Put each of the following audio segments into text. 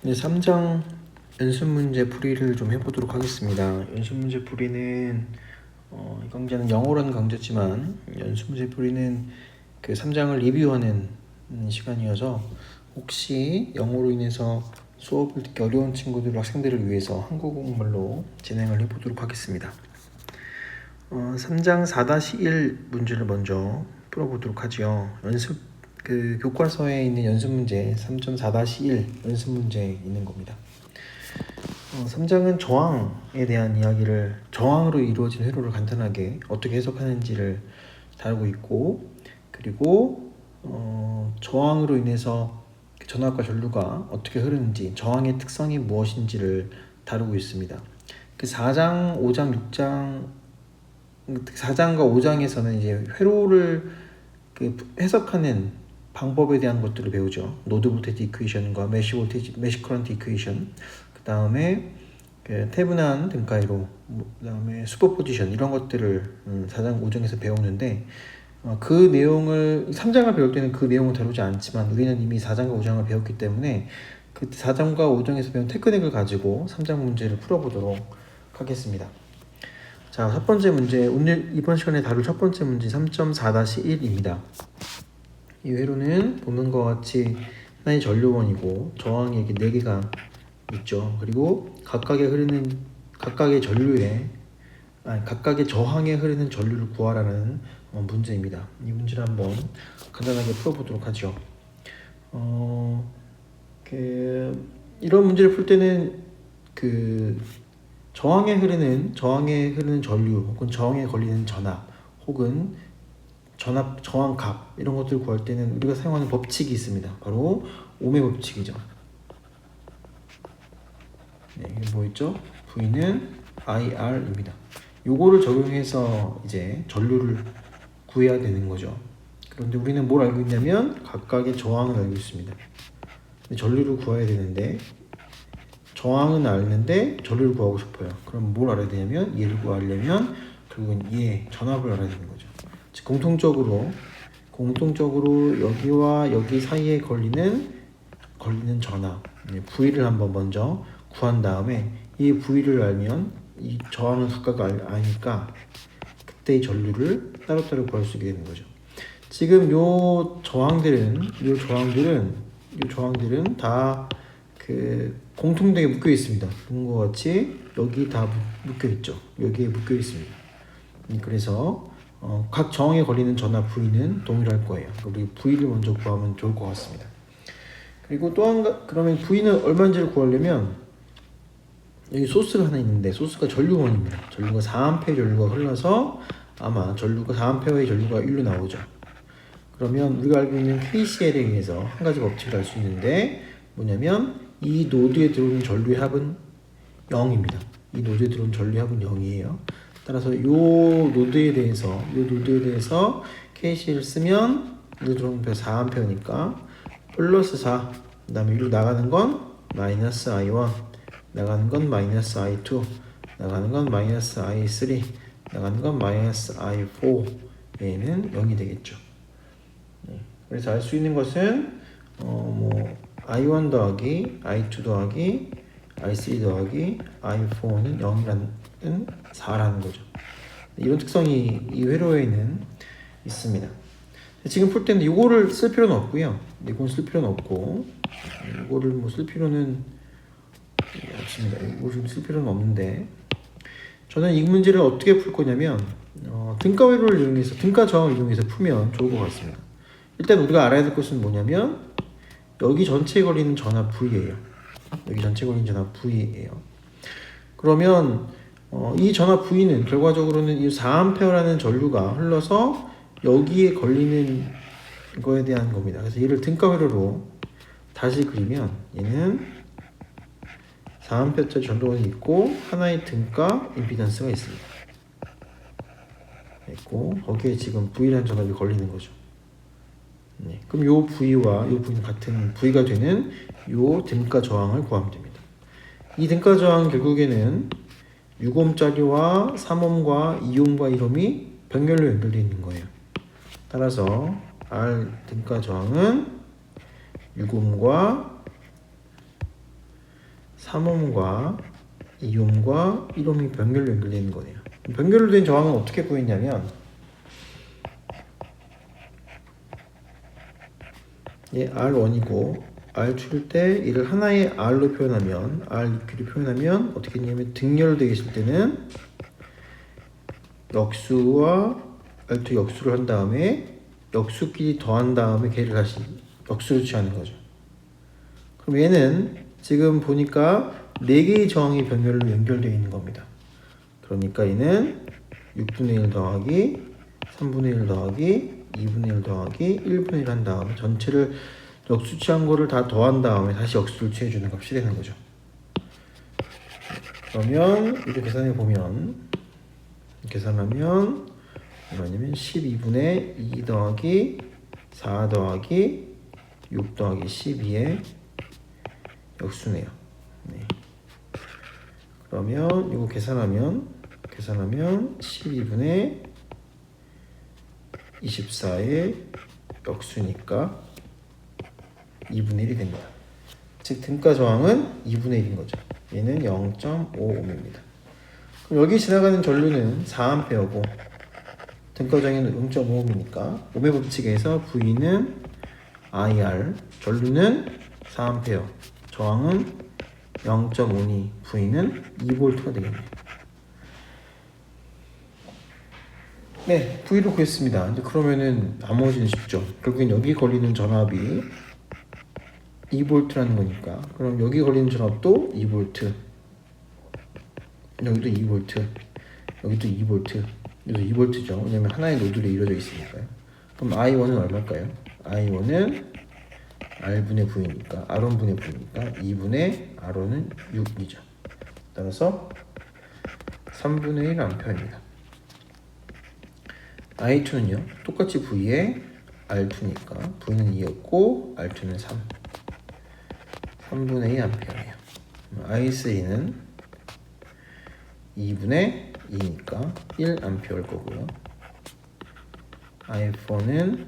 네, 3장 연습 문제 풀이를 좀 해보도록 하겠습니다. 연습 문제 풀이는 이 강좌는 영어로는 강좌지만 연습 문제 풀이는 그 3장을 리뷰하는 시간이어서 혹시 영어로 인해서 수업을 듣기 어려운 친구들, 학생들을 위해서 한국어말로 진행을 해보도록 하겠습니다. 3장 4-1 문제를 먼저 풀어보도록 하죠. 그 교과서에 있는 연습 문제 3.4-1 연습 문제 있는 겁니다. 3장은 저항에 대한 이야기를, 저항으로 이루어진 회로를 간단하게 어떻게 해석하는지를 다루고 있고, 그리고 저항으로 인해서 전압과 전류가 어떻게 흐르는지, 저항의 특성이 무엇인지를 다루고 있습니다. 그 4장, 5장, 6장, 4장과 5장에서는 이제 회로를 그 해석하는 방법에 대한 것들을 배우죠. 노드 볼테이지 이퀘이션과 메쉬 커런트 이퀘이션, 그 다음에 그 태분한 등가이로, 그 다음에 슈퍼포지션, 이런 것들을 4장 5장에서 배우는데, 그 내용을 3장을 배울 때는 그 내용을 다루지 않지만 우리는 이미 4장과 5장을 배웠기 때문에 그 4장과 5장에서 배운 테크닉을 가지고 3장 문제를 풀어보도록 하겠습니다. 자, 첫 번째 문제, 오늘 이번 시간에 다룰 첫 번째 문제 3.4-1입니다. 이 회로는 보는 것 같이 하나의 전류원이고 저항이 이렇게 4개가 있죠. 그리고 각각의 저항에 흐르는 전류를 구하라는 문제입니다. 이 문제를 한번 간단하게 풀어보도록 하죠. 이런 문제를 풀 때는 그 저항에 흐르는 전류, 혹은 저항에 걸리는 전압, 혹은 저항값, 이런 것들을 구할 때는 우리가 사용하는 법칙이 있습니다. 바로 옴의 법칙이죠. 네, 이게 뭐였죠? V는 IR입니다. 요거를 적용해서 이제 전류를 구해야 되는 거죠. 그런데 우리는 뭘 알고 있냐면 각각의 저항을 알고 있습니다. 전류를 구해야 되는데, 저항은 알는데 전류를 구하고 싶어요. 그럼 뭘 알아야 되냐면 얘를 구하려면 결국은 얘 전압을 알아야 되는 거죠. 즉 공통적으로 여기와 여기 사이에 걸리는 전압, V를 한번 먼저 구한 다음에 이 V를 알면 이 저항을 각각 아니까 그때의 전류를 따로따로 구할 수 있게 되는 거죠. 지금 요 저항들은 다 그 공통되게 묶여 있습니다. 본 것 같이 여기 다 묶여 있죠. 여기에 묶여 있습니다. 그래서 각 저항에 걸리는 전압 V는 동일할 거예요. 우리 V를 먼저 구하면 좋을 것 같습니다. 그리고 그러면 V는 얼마인지를 구하려면 여기 소스가 하나 있는데, 소스가 전류원입니다. 전류가 4A의 전류가 흘러서 아마 4A의 전류가 1로 나오죠. 그러면 우리가 알고 있는 KCL에 의해서 한 가지 법칙을 알 수 있는데, 뭐냐면 이 노드에 들어오는 전류의 합은 0입니다. 이 노드에 들어오는 전류의 합은 0이에요. 따라서 이 노드에 대해서 KCL을 쓰면 여기 들어오는 표 4A니까 플러스 4, 그 다음에 위로 나가는 건 마이너스 I1, 나가는 건 마이너스 I2, 나가는 건 마이너스 I3, 나가는 건 마이너스 I4, 얘는 0이 되겠죠. 그래서 알 수 있는 것은 I1 더하기 I2 더하기 I3 더하기 I4는 0이라는 4라는 거죠. 이런 특성이 이 회로에는 있습니다. 지금 풀 때는 이거를 쓸 필요는 없고요. 이건 쓸 필요는 없고, 이거를 쓸 필요는 없습니다. 이거 쓸 필요는 없는데, 저는 이 문제를 어떻게 풀 거냐면 등가 회로를 이용해서, 등가 저항을 이용해서 풀면 좋을 것 같습니다. 일단 우리가 알아야 될 것은 뭐냐면 여기 전체에 걸리는 전압 V예요. 그러면 이 전압 V는 결과적으로는 이 4A라는 전류가 흘러서 여기에 걸리는 거에 대한 겁니다. 그래서 얘를 등가 회로로 다시 그리면 얘는 4A짜리 전도원이 있고 하나의 등가 임피던스가 있습니다. 있고 거기에 지금 V라는 전압이 걸리는 거죠. 네, 그럼 요 V와 요 V는 같은 V가 되는 요 등가 저항을 구하면 됩니다. 이 등가 저항 결국에는 6옴짜리와 3옴과 2옴과 1옴이 병렬로 연결되어 있는 거예요. 따라서 R 등가 저항은 6옴과 3옴과 2옴과 1옴이 변결로 연결되어 있는 거네요. 변결로 된 저항은 어떻게 구했냐면 얘 R1이고 R2일 때 이를 하나의 R로 표현하면 R2를 표현하면 어떻게 했냐면 등열되어 있을 때는 역수와 R2 역수를 한 다음에 역수끼리 더한 다음에 걔를 다시 역수로 취하는 거죠. 그럼 얘는 지금 보니까 4개의 저항이 변결로 연결되어 있는 겁니다. 그러니까 얘는 6분의 1 더하기 3분의 1 더하기 2분의 1 더하기 1분의 1 한 다음에 전체를 역수 취한 거를 다 더한 다음에 다시 역수를 취해주는 값이 되는 거죠. 그러면 이렇게 계산하면 얼마냐면 12분의 2 더하기 4 더하기 6 더하기 12의 역수네요. 네. 그러면 이거 계산하면 12분의 24의 역수니까 2분의 1이 됩니다. 즉 등가 저항은 2분의 1인 거죠. 얘는 0.5옴입니다. 그럼 여기 지나가는 전류는 4A고 등가 저항은 0.5옴이니까 옴의 법칙에서 V는 IR, 전류는 4A, 저항은 0.5니 V는 2V가 되겠네요. 네, V를 구했습니다. 이제 그러면은 나머지는 쉽죠. 결국엔 여기 걸리는 전압이 2V라는 거니까 그럼 여기 걸리는 전압도 2V, 여기도 2V, 여기도 2V, 여기도 2V죠. 왜냐면 하나의 노드로 이루어져 있으니까요. 그럼 I1은 얼마일까요? I1은 R분의 V니까 R1분의 V니까 2분의 R1은 6이죠. 따라서 3분의 1 A입니다. I2는요 똑같이 V에 R2니까 V는 2였고 R2는 3분의 2 A예요. I3는 2분의 2니까 1 A일 거고요. I4는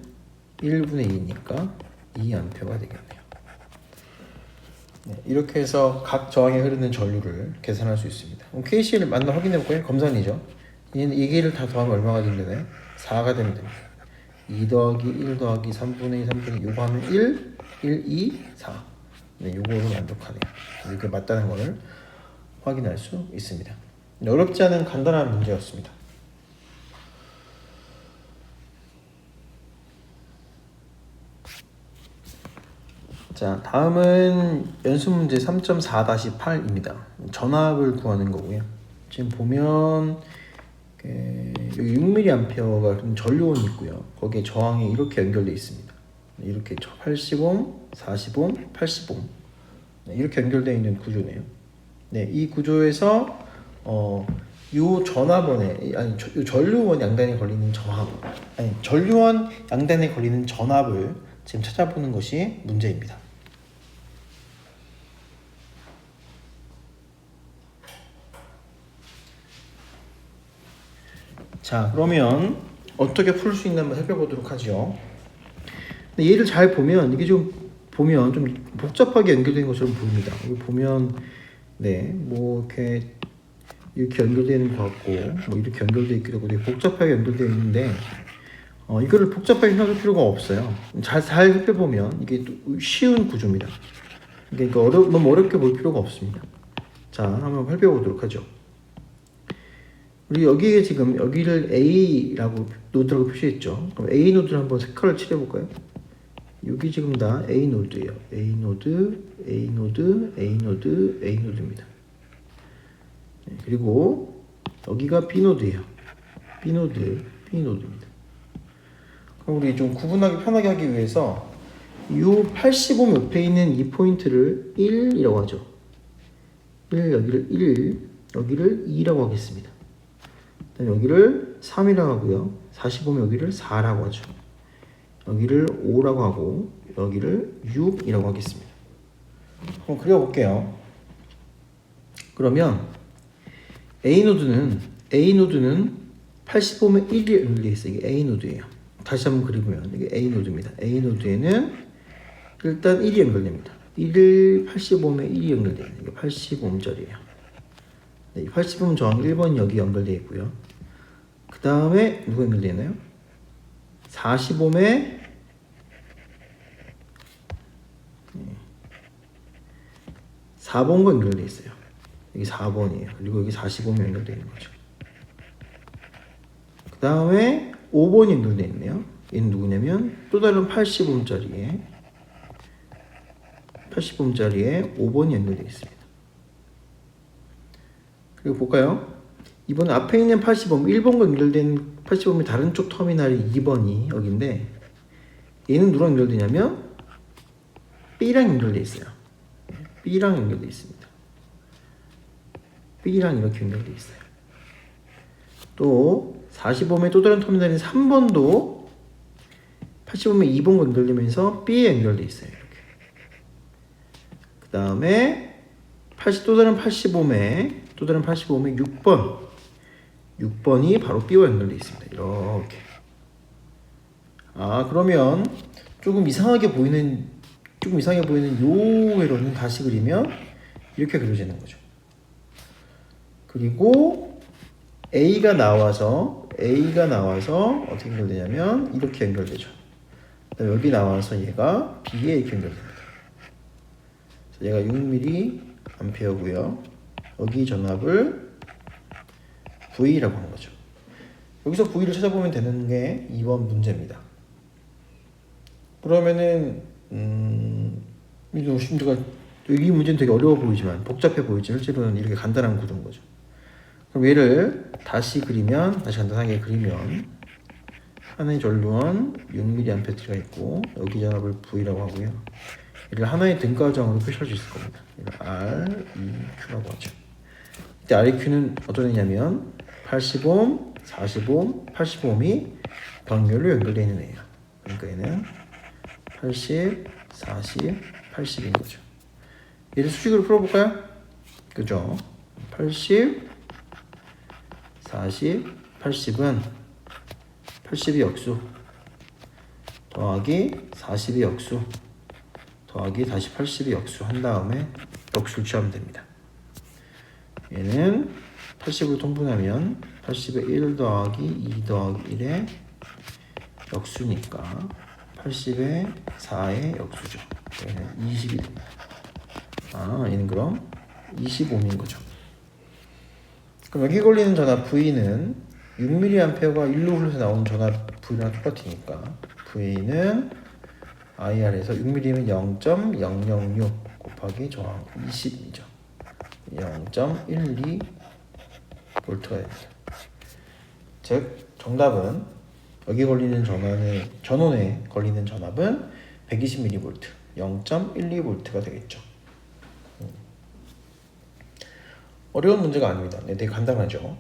1분의 2니까 2 A가 되겠네요. 네, 이렇게 해서 각 저항에 흐르는 전류를 계산할 수 있습니다. 그럼 KC를 만나 확인해 볼까요? 검산이죠. 이 개를 다 더하면 얼마가 되려나요? 4가 되면 됩니다. 2 더하기 1 더하기 3분의 2 3분의 2 요거 하면 1, 2, 4. 네, 요거로 만족하네요. 이렇게 맞다는 것을 확인할 수 있습니다. 어렵지 않은 간단한 문제였습니다. 자, 다음은 연습 문제 3.4-8입니다. 전압을 구하는 거고요. 지금 보면 여기 6mA가 전류원이 있고요. 거기에 저항이 이렇게 연결되어 있습니다. 이렇게 80옴, 40옴, 80옴 이렇게 연결되어 있는 구조네요. 네, 이 구조에서 요 전압원에 요 전류원 양단에 걸리는 저항, 전류원 양단에 걸리는 전압을 지금 찾아보는 것이 문제입니다. 자, 그러면 어떻게 풀 수 있나 한번 살펴보도록 하죠. 근데 얘를 잘 보면 이게 좀 복잡하게 연결된 것처럼 보입니다. 여기 보면 뭐 이렇게 연결되는 것 같고 뭐 이렇게 연결되어 있기도 하고 되게 복잡하게 연결되어 있는데 이거를 복잡하게 생각할 필요가 없어요. 잘 살펴보면 이게 또 쉬운 구조입니다. 그러니까 너무 어렵게 볼 필요가 없습니다. 자, 한번 살펴보도록 하죠. 우리 여기에 지금 여기를 A라고 노드라고 표시했죠. 그럼 A 노드를 한번 색깔을 칠해볼까요? 여기 지금 다 A 노드예요. A 노드, A 노드, A 노드, A 노드입니다. 네, 그리고 여기가 B 노드예요. B 노드, B 노드입니다. 그럼 우리 좀 구분하기 편하게 하기 위해서 이 85 옆에 있는 이 포인트를 1이라고 하죠. 1, 여기를 1, 여기를 2라고 하겠습니다. 여기를 3이라고 하고요. 45면 여기를 4라고 하죠. 여기를 5라고 하고 여기를 6이라고 하겠습니다. 한번 그려볼게요. 그러면 A노드는 85면 1이 연결되어 있어요. 이게 A노드예요. 다시 한번 그리면 이게 A노드입니다. A노드에는 일단 1이 연결됩니다. 85에 1이 연결되어 있는 게 85음절이에요. 네, 85음 저항 1번이 여기 연결되어 있고요. 그 다음에 누가 연결되어 있나요? 40옴에 4번과 연결되어 있어요. 여기 4번이에요. 그리고 여기 45옴이 연결되어 있는 거죠. 그 다음에 5번이 연결되어 있네요. 얘는 누구냐면 또 다른 80옴짜리에 5번이 연결되어 있습니다. 그리고 볼까요? 이번 앞에 있는 80옴 1번과 연결된 80옴의 다른 쪽 터미널이 2번이 여기인데 얘는 누구랑 연결되냐면 B랑 연결되어 있어요. B랑 연결되어 있습니다. B랑 이렇게 연결되어 있어요. 또 40옴의 또 다른 터미널인 3번도 80옴의 2번과 연결되면서 B에 연결되어 있어요. 이렇게. 그 다음에 또 다른 80옴의 6번이 바로 B와 연결되어 있습니다. 이렇게. 그러면 조금 이상하게 보이는 요 회로는 다시 그리면 이렇게 그려지는 거죠. 그리고 A가 나와서 어떻게 연결되냐면 이렇게 연결되죠. 여기 나와서 얘가 B에 이렇게 연결됩니다. 얘가 6mm 암페어고요. 여기 전압을 V라고 하는 거죠. 여기서 V를 찾아보면 되는 게 2번 문제입니다. 그러면은 이 문제는 되게 어려워 보이지만 복잡해 보이지만 실제로는 이렇게 간단한 구조인 거죠. 그럼 얘를 다시 간단하게 그리면 하나의 전류원 6mA가 있고 여기 전압을 V라고 하고요. 얘를 하나의 등가정으로 표시할 수 있을 겁니다. 얘를 REQ라고 하죠. 이때 REQ는 어떤 애냐면 80옴, 40옴, 85옴이 광렬로 연결되어 있는 애예요. 그러니까 얘는 80, 40, 80인 거죠. 얘를 수식으로 풀어볼까요? 그죠? 80, 40, 80은 80이 역수 더하기 40이 역수 더하기 다시 80이 역수 한 다음에 역수를 취하면 됩니다. 얘는 80으로 통분하면 80에 1 더하기 2 더하기 1의 역수니까 80에 4의 역수죠. 얘는 20이 됩니다. 얘는 그럼 25인 거죠. 그럼 여기 걸리는 전압 V는 6mA가 1로 흘러서 나오는 전압 V랑 똑같으니까 V는 IR에서 6mm면 0.006 곱하기 저항 20이죠. 0.12V가 됩니다. 즉 정답은 여기 걸리는 전원에 걸리는 전압은 120mV 0.12V가 되겠죠. 어려운 문제가 아닙니다. 네, 되게 간단하죠.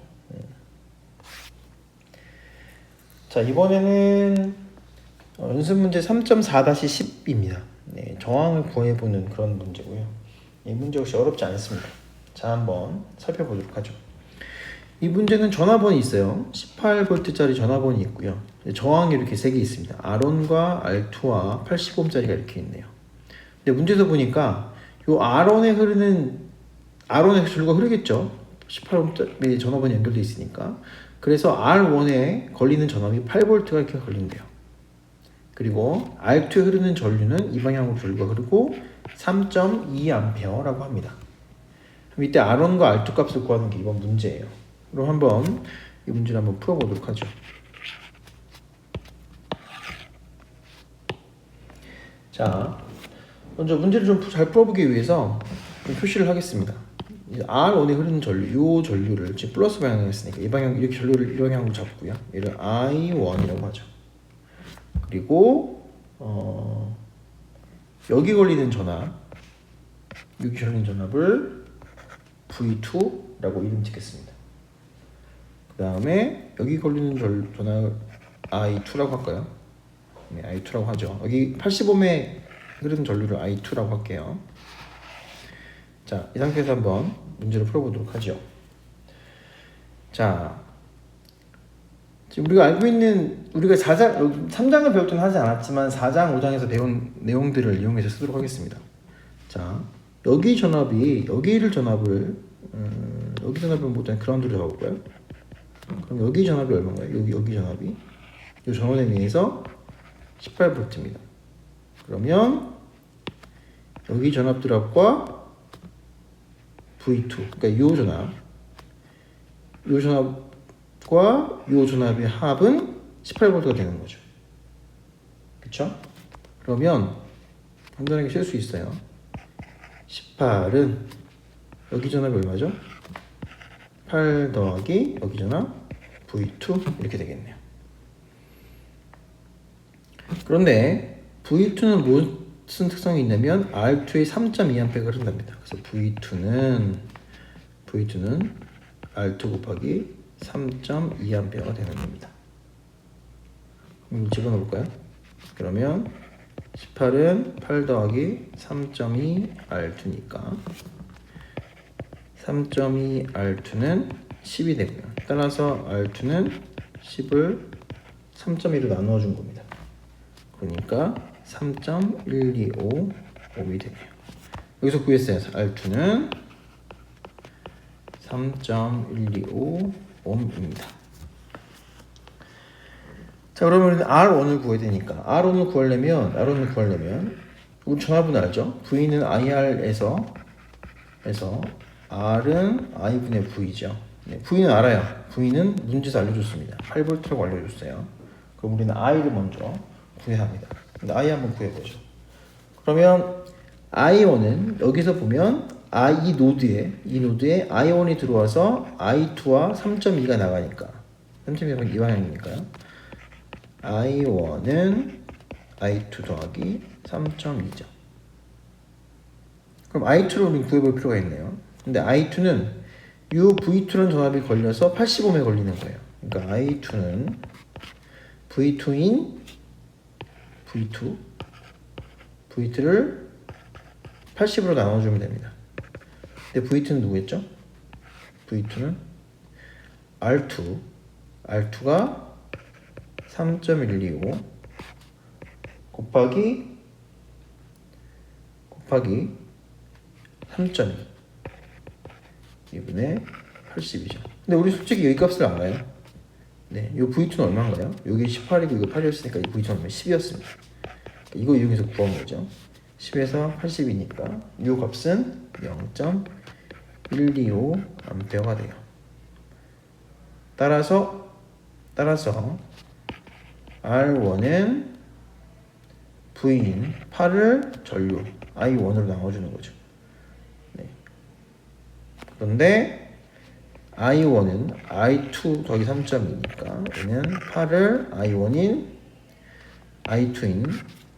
자, 이번에는 연습 문제 3.4-10입니다. 네, 저항을 구해보는 그런 문제고요. 이 문제 역시 어렵지 않습니다. 자, 한번 살펴보도록 하죠. 이 문제는 전화번이 있어요. 18V짜리 전화번이 있고요. 저항이 이렇게 3개 있습니다. R1과 R2와 80Ω짜리가 이렇게 있네요. 근데 문제에서 보니까 요 R1에 전류가 흐르겠죠. 18V짜리 전화번이 연결되어 있으니까. 그래서 R1에 걸리는 전압이 8V가 이렇게 걸린대요. 그리고 R2에 흐르는 전류는 이 방향으로 전류가 흐르고 3.2A라고 합니다. 그럼 이때 R1과 R2 값을 구하는 게 이번 문제예요. 그럼 한번 이 문제를 한번 풀어보도록 하죠. 자, 먼저 문제를 좀 잘 풀어보기 위해서 좀 표시를 하겠습니다. R1에 흐르는 전류, 이 전류를 지금 플러스 방향으로 했으니까 이 방향, 이렇게 전류를 이 방향으로 잡고요. 얘를 I1이라고 하죠. 그리고 여기 걸리는 전압을 V2라고 이름 짓겠습니다. 그 다음에 여기 걸리는 전압을 I2라고 할까요? 네, I2라고 하죠. 여기 80Ω에 흐르는 전류를 I2라고 할게요. 자, 이 상태에서 한번 문제를 풀어보도록 하죠. 자, 지금 우리가 알고 있는, 우리가 3장을 배울 때는 하지 않았지만 4장, 5장에서 배운 내용들을 이용해서 쓰도록 하겠습니다. 자, 여기 전압이 여기 전압을 못하면 그라운드로 잡아볼까요? 그럼 여기 전압이 얼마인가요? 여기 전압이 이 전원에 의해서 18V입니다. 그러면 여기 전압 드랍과 V2, 그러니까 이 전압과 이 전압의 합은 18V가 되는 거죠. 그쵸? 그러면 간단하게 쓸 수 있어요. 18은 여기 전압이 얼마죠? 8 더하기 여기 전압 V2 이렇게 되겠네요. 그런데 V2는 무슨 특성이 있냐면 R2의 3.2A가 흐른답니다. 그래서 V2는 R2 곱하기 3.2A가 되는 겁니다. 집어넣어 볼까요? 그러면 18은 8 더하기 3.2R2니까 3.2R2는 10이 되고요. 따라서 R2는 10을 3.2로 나누어 준 겁니다. 그러니까 3.125 옴이 되네요. 여기서 구했어요. R2는 3.125 옴입니다. 자, 그러면 우리는 R1을 구해야 되니까 R1을 구하려면 우리 전압은 알죠? V는 IR에서 R은 I분의 V죠. 네, V는 알아요. V는 문제에서 알려줬습니다. 8V라고 알려줬어요. 그럼 우리는 I를 먼저 구해야 합니다. 근데 I 한번 구해보죠. 그러면 I1은 여기서 보면 이 노드에 I1이 들어와서 I2와 3.2가 나가니까 3.2가 이 방향이니까요. I1은 I2 더하기 3.2죠. 그럼 I2를 우리 구해볼 필요가 있네요. 근데 I2는 이 V2라는 전압이 걸려서 80ohm에 걸리는 거예요. 그러니까 I2는 V2인 V2를 80으로 나눠주면 됩니다. 근데 V2는 누구였죠? V2는 R2가 3.125 곱하기 3.2 2분의 80이죠. 근데 우리 솔직히 여기 값을 알아요. 네, 이 V2는 얼마인가요? 여기 18이고 이거 8이었으니까 이 V2는 얼마? 10이었습니다. 이거 이용해서 구한 거죠. 10에서 80이니까 이 값은 0.125A가 돼요. 따라서 R1은 V인 8을 전류 I1으로 나눠주는 거죠. 네. 그런데 I1은 I2 더하기 3.2니까 얘는 8을 I1인 I2인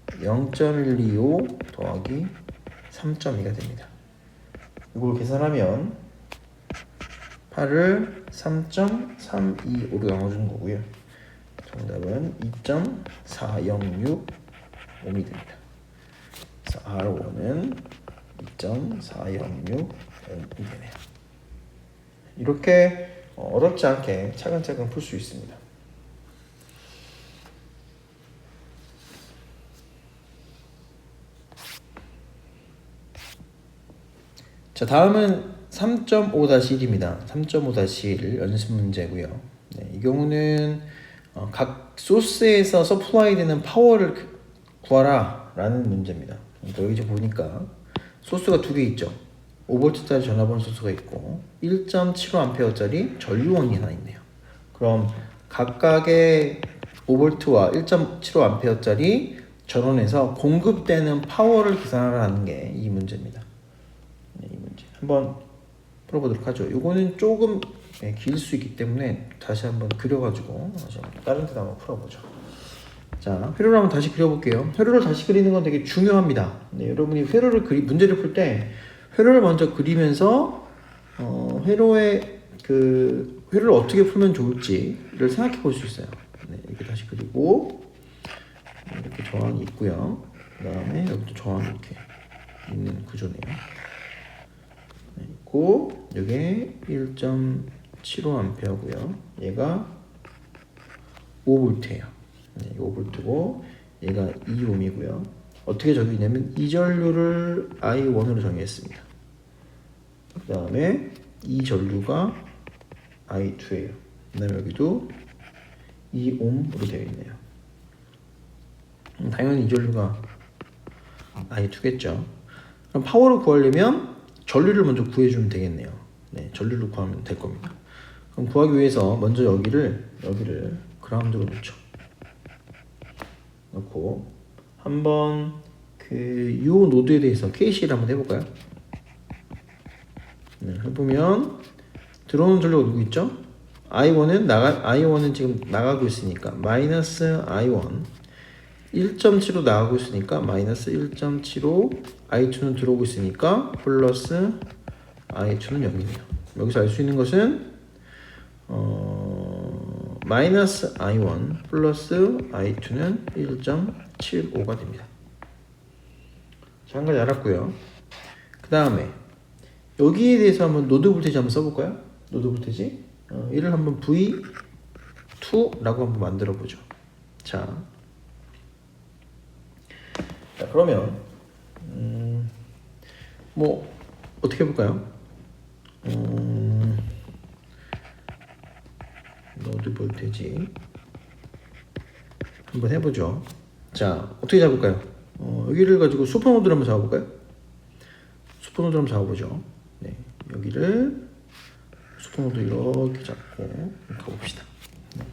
0.125 더하기 3.2가 됩니다. 이걸 계산하면 8을 3.325로 나눠주는 거고요. 정답은 2.406 옴이 됩니다. 그래서 R1은 2.406 옴이 되네요. 이렇게 어렵지 않게 차근차근 풀 수 있습니다. 자, 다음은 3.5-1입니다. 3.5-1 연습 문제고요. 네, 이 경우는 각 소스에서 서플라이 되는 파워를 구하라 라는 문제입니다. 그러니까 여기 보니까 소스가 두 개 있죠. 5V짜리 전압원 소스가 있고 1.75A짜리 전류원이 하나 있네요. 그럼 각각의 5V와 1.75A짜리 전원에서 공급되는 파워를 계산하라는 게 이 문제입니다. 이 문제 한번 풀어보도록 하죠. 이거는 조금 길 수 있기 때문에 다시 한번 그려가지고 다른 데도 한번 풀어보죠. 자, 회로를 한번 다시 그려볼게요. 회로를 다시 그리는 건 되게 중요합니다. 네, 여러분이 문제를 풀 때 회로를 먼저 그리면서 회로를 어떻게 풀면 좋을지를 생각해 볼 수 있어요. 네, 이렇게 다시 그리고 이렇게 저항이 있고요. 그 다음에 여기도 저항이 이렇게 있는 구조네요. 네, 있고 이게 1.75A고요. 얘가 5V예요. 네, 5V고 얘가 2ohm이고요. 어떻게 적용했냐면 이 전류를 I1으로 정의했습니다. 그 다음에 이 전류가 I2예요. 그 다음에 여기도 2ohm으로 되어 있네요. 당연히 이 전류가 I2겠죠. 그럼 파워를 구하려면 전류를 먼저 구해주면 되겠네요. 네, 전류를 구하면 될 겁니다. 그럼 구하기 위해서 먼저 여기를 그라운드로 놓죠. 놓고 한번 이 노드에 대해서 KC를 한번 해볼까요? 네, 해보면 들어오는 전류가 누구 있죠? I1은 지금 나가고 있으니까 마이너스 I1 1.75 나가고 있으니까 마이너스 1.75 I2는 들어오고 있으니까 플러스 I2는 0이네요. 여기서 알 수 있는 것은 마이너스 I1 플러스 I2는 1.75가 됩니다. 자, 한 가지 알았고요. 그 다음에 여기에 대해서 한번 노드 볼테이지 한번 써볼까요? 노드 볼테이지 이를 한번 V2라고 한번 만들어 보죠. 자, 그러면 뭐 어떻게 해볼까요? 노드 볼테이지 한번 해보죠. 자, 어떻게 잡을까요? 여기를 가지고 슈퍼노드를 한번 잡아볼까요? 슈퍼노드를 한번 잡아보죠. 네, 여기를 슈퍼노드 이렇게 잡고 가봅시다. 네.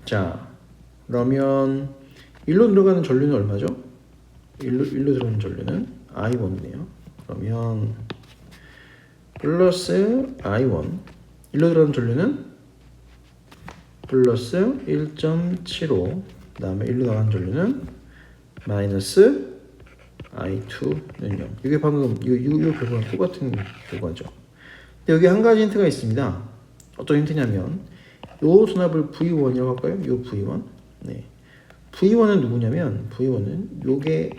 자, 그러면 1로 들어가는 전류는 얼마죠? 1로 들어가는 전류는 I1이네요. 그러면 플러스 I1 1로 들어가는 전류는 플러스 1.75 그 다음에 1로 나가는 전류는 마이너스 I2는 0. 이게 방금 이 결과랑 똑같은 결과죠. 근데 여기 한 가지 힌트가 있습니다. 어떤 힌트냐면 요 수납을 V1이라고 할까요? 요 V1. 네. V1은 누구냐면 V1은 요게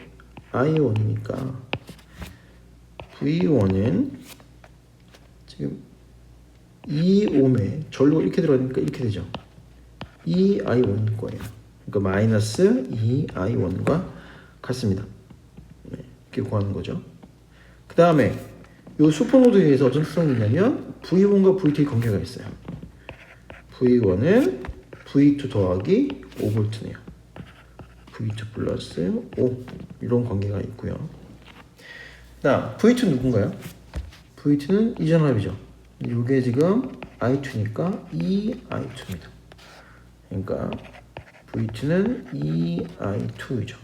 I1이니까 V1은 지금 2ohm에 전류가 이렇게 들어가니까 이렇게 되죠. 2I1일 거예요. 그러니까 마이너스 2I1과 같습니다. 네, 이렇게 구하는 거죠. 그 다음에 이 슈퍼노드에 대해서 어떤 특성이 있냐면 V1과 V2의 관계가 있어요. V1은 V2 더하기 5V네요. V2 플러스 5 이런 관계가 있고요. 다음 V2는 누군가요? V2는 이 전압이죠. 이게 지금 I2니까 2I2입니다. 그러니까 V2는 2I2이죠.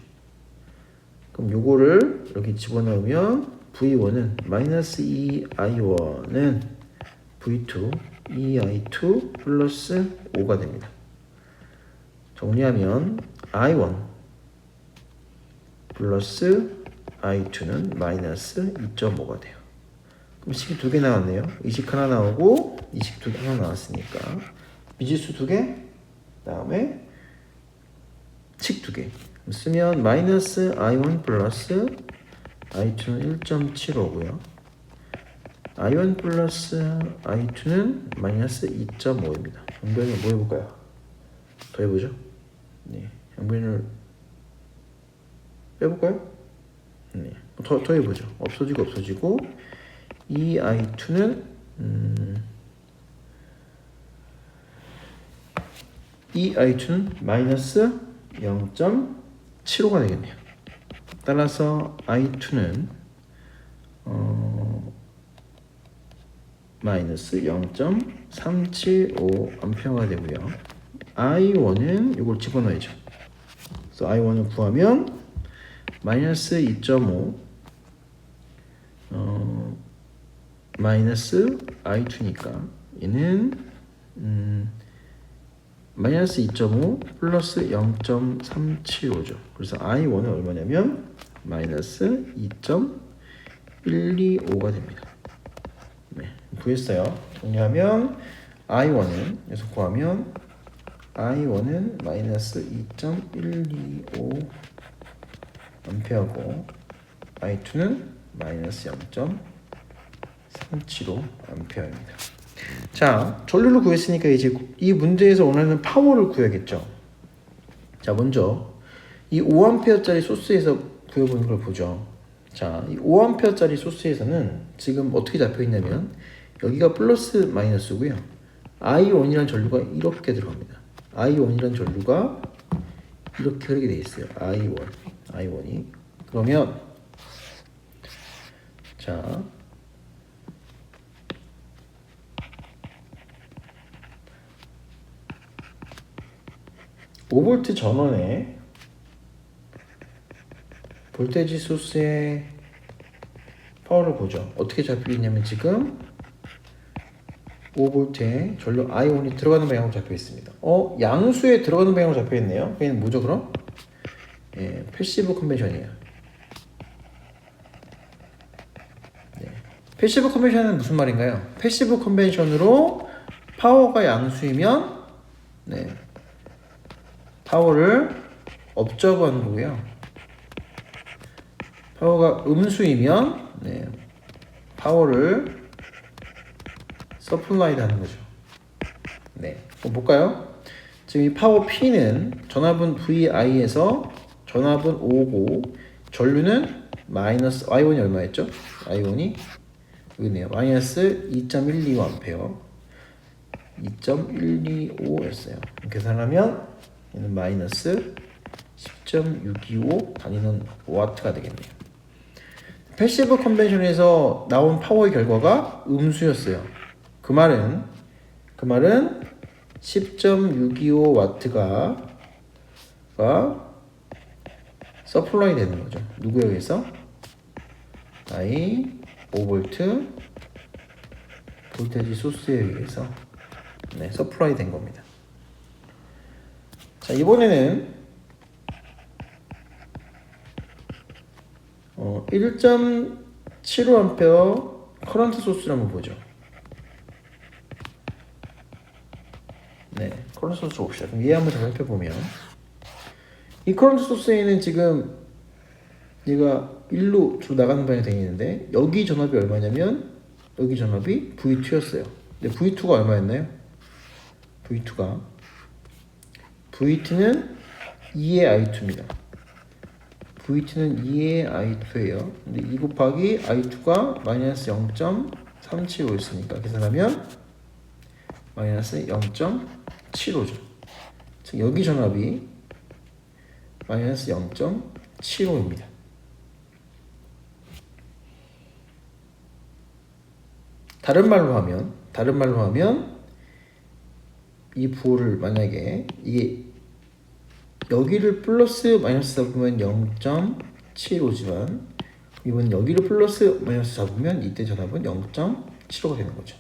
그럼 요거를 이렇게 집어넣으면 V1은 마이너스 2I1은 V2 2I2 플러스 5가 됩니다. 정리하면 I1 플러스 I2는 마이너스 2.5가 돼요. 그럼 식이 2개 나왔네요. 이식 하나 나오고 이식 2개 하나 나왔으니까 미지수 2개 다음에 식 2개 쓰면 마이너스 I1 플러스 I2는 1.75고요. I1 플러스 I2는 마이너스 2.5입니다. 양변을 뭐 해볼까요? 더 해보죠. 네, 양변을 빼볼까요? 네, 더 해보죠. 없어지고 이 I2는 이 I2는 마이너스 0.75가 되겠네요. 따라서 I2는 마이너스 0.375A 되고요. I1은 이걸 집어넣어야죠. 그래서 I1을 구하면 마이너스 2.5 마이너스 I2니까 얘는 마이너스 2.5 플러스 0.375죠. 그래서 I1은 얼마냐면 마이너스 2.125가 됩니다. 네, 구했어요. 정리하면 I1은 여기서 구하면 I1은 마이너스 2.125 암페어고 I2는 마이너스 0.375 암페어입니다. 자, 전류를 구했으니까 이제 이 문제에서 원하는 파워를 구해야겠죠. 자, 먼저 이 5A짜리 소스에서 구해보는 걸 보죠. 자, 이 5A짜리 소스에서는 지금 어떻게 잡혀 있냐면 여기가 플러스 마이너스고요. I1이라는 전류가 이렇게 들어갑니다. I1이라는 전류가 이렇게 흐르게 돼 있어요. I1이. 그러면 자, (5V) 전원에 볼테지 소스의 파워를 보죠. 어떻게 잡혀 있냐면 지금 5V에 전류 I1이 들어가는 방향으로 잡혀 있습니다. 양수에 들어가는 방향으로 잡혀 있네요. 얘는 뭐죠, 그럼? 예, 패시브 컨벤션이에요. 네. 패시브 컨벤션은 무슨 말인가요? 패시브 컨벤션으로 파워가 양수이면 네, 파워를 업저버하는 거고요. 파워가 음수이면 네, 파워를 서플라이드 하는 거죠. 네, 한번 볼까요? 지금 이 파워 P는 전압은 VI에서 전압은 5고 전류는 마이너스 I1이 얼마였죠? I1이 여기 있네요. 마이너스 2.125A 2.125였어요. 계산하면 얘는 마이너스 10.625 단위는 와트가 되겠네요. 패시브 컨벤션에서 나온 파워의 결과가 음수였어요. 그 말은 10.625W가 서플라이 되는 거죠. 누구에 의해서? I 5V 볼테지 소스에 의해서 네, 서플라이 된 겁니다. 자, 이번에는 1.75A 커런트 소스를 한번 보죠. 네, 커런트 소스 봅시다. 그럼 얘 한번 잘 살펴보면 이 커런트 소스에는 지금 얘가 1로 쭉 나가는 방향이 되어 있는데 여기 전압이 얼마냐면 여기 전압이 V2였어요. 근데 V2가 얼마였나요? VT는 2의 I2입니다. VT는 2의 I2예요. 근데 2 곱하기 I2가 마이너스 0.375였으니까 계산하면 마이너스 0.75죠. 즉 여기 전압이 마이너스 0.75입니다. 다른 말로 하면 이 부호를 만약에 이게 여기를 플러스 마이너스 잡으면 0.75지만 이번 여기를 플러스 마이너스 잡으면 이때 전압은 0.75가 되는 거죠.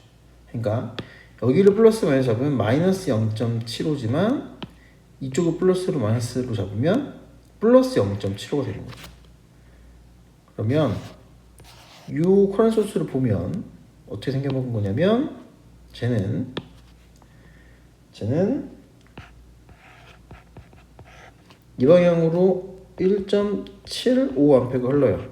그러니까 여기를 플러스 마이너스 잡으면 마이너스 0.75지만 이쪽을 플러스로 마이너스로 잡으면 플러스 0.75가 되는 거죠. 그러면 이 커런트 소스를 보면 어떻게 생겨먹은 거냐면 쟤는 이 방향으로 1.75A가 흘러요.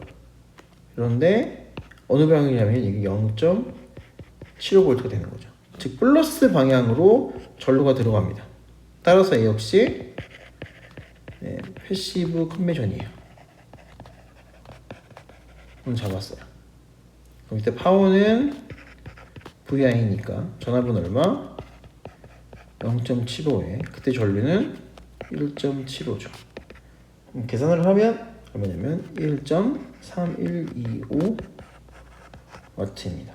그런데 어느 방향이냐면 이게 0.75V가 되는 거죠. 즉 플러스 방향으로 전류가 들어갑니다. 따라서 이 역시 네, 패시브 컨벤션이에요. 그럼 잡았어요. 그럼 이때 파워는 VI니까 전압은 얼마? 0.75에 그때 전류는 1.75죠. 계산을 하면 얼마냐면 1.3125W입니다.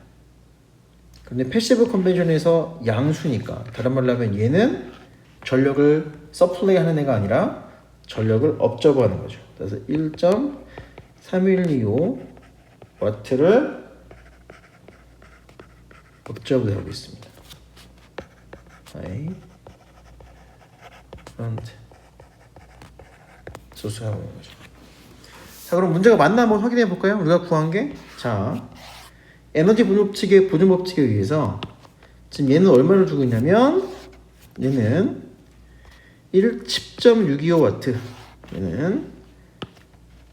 그런데 패시브 컨벤션에서 양수니까 다른 말로 하면 얘는 전력을 서플라이 하는 애가 아니라 전력을 업저버 하는 거죠. 그래서 1.3125W를 업저버 하고 있습니다. 그런데 소수가 나오는 거죠. 자, 그럼 문제가 맞나 한번 확인해 볼까요? 우리가 구한 게, 자, 에너지 보존 법칙에 의해서 지금 얘는 얼마를 주고 있냐면 얘는 10.625W 얘는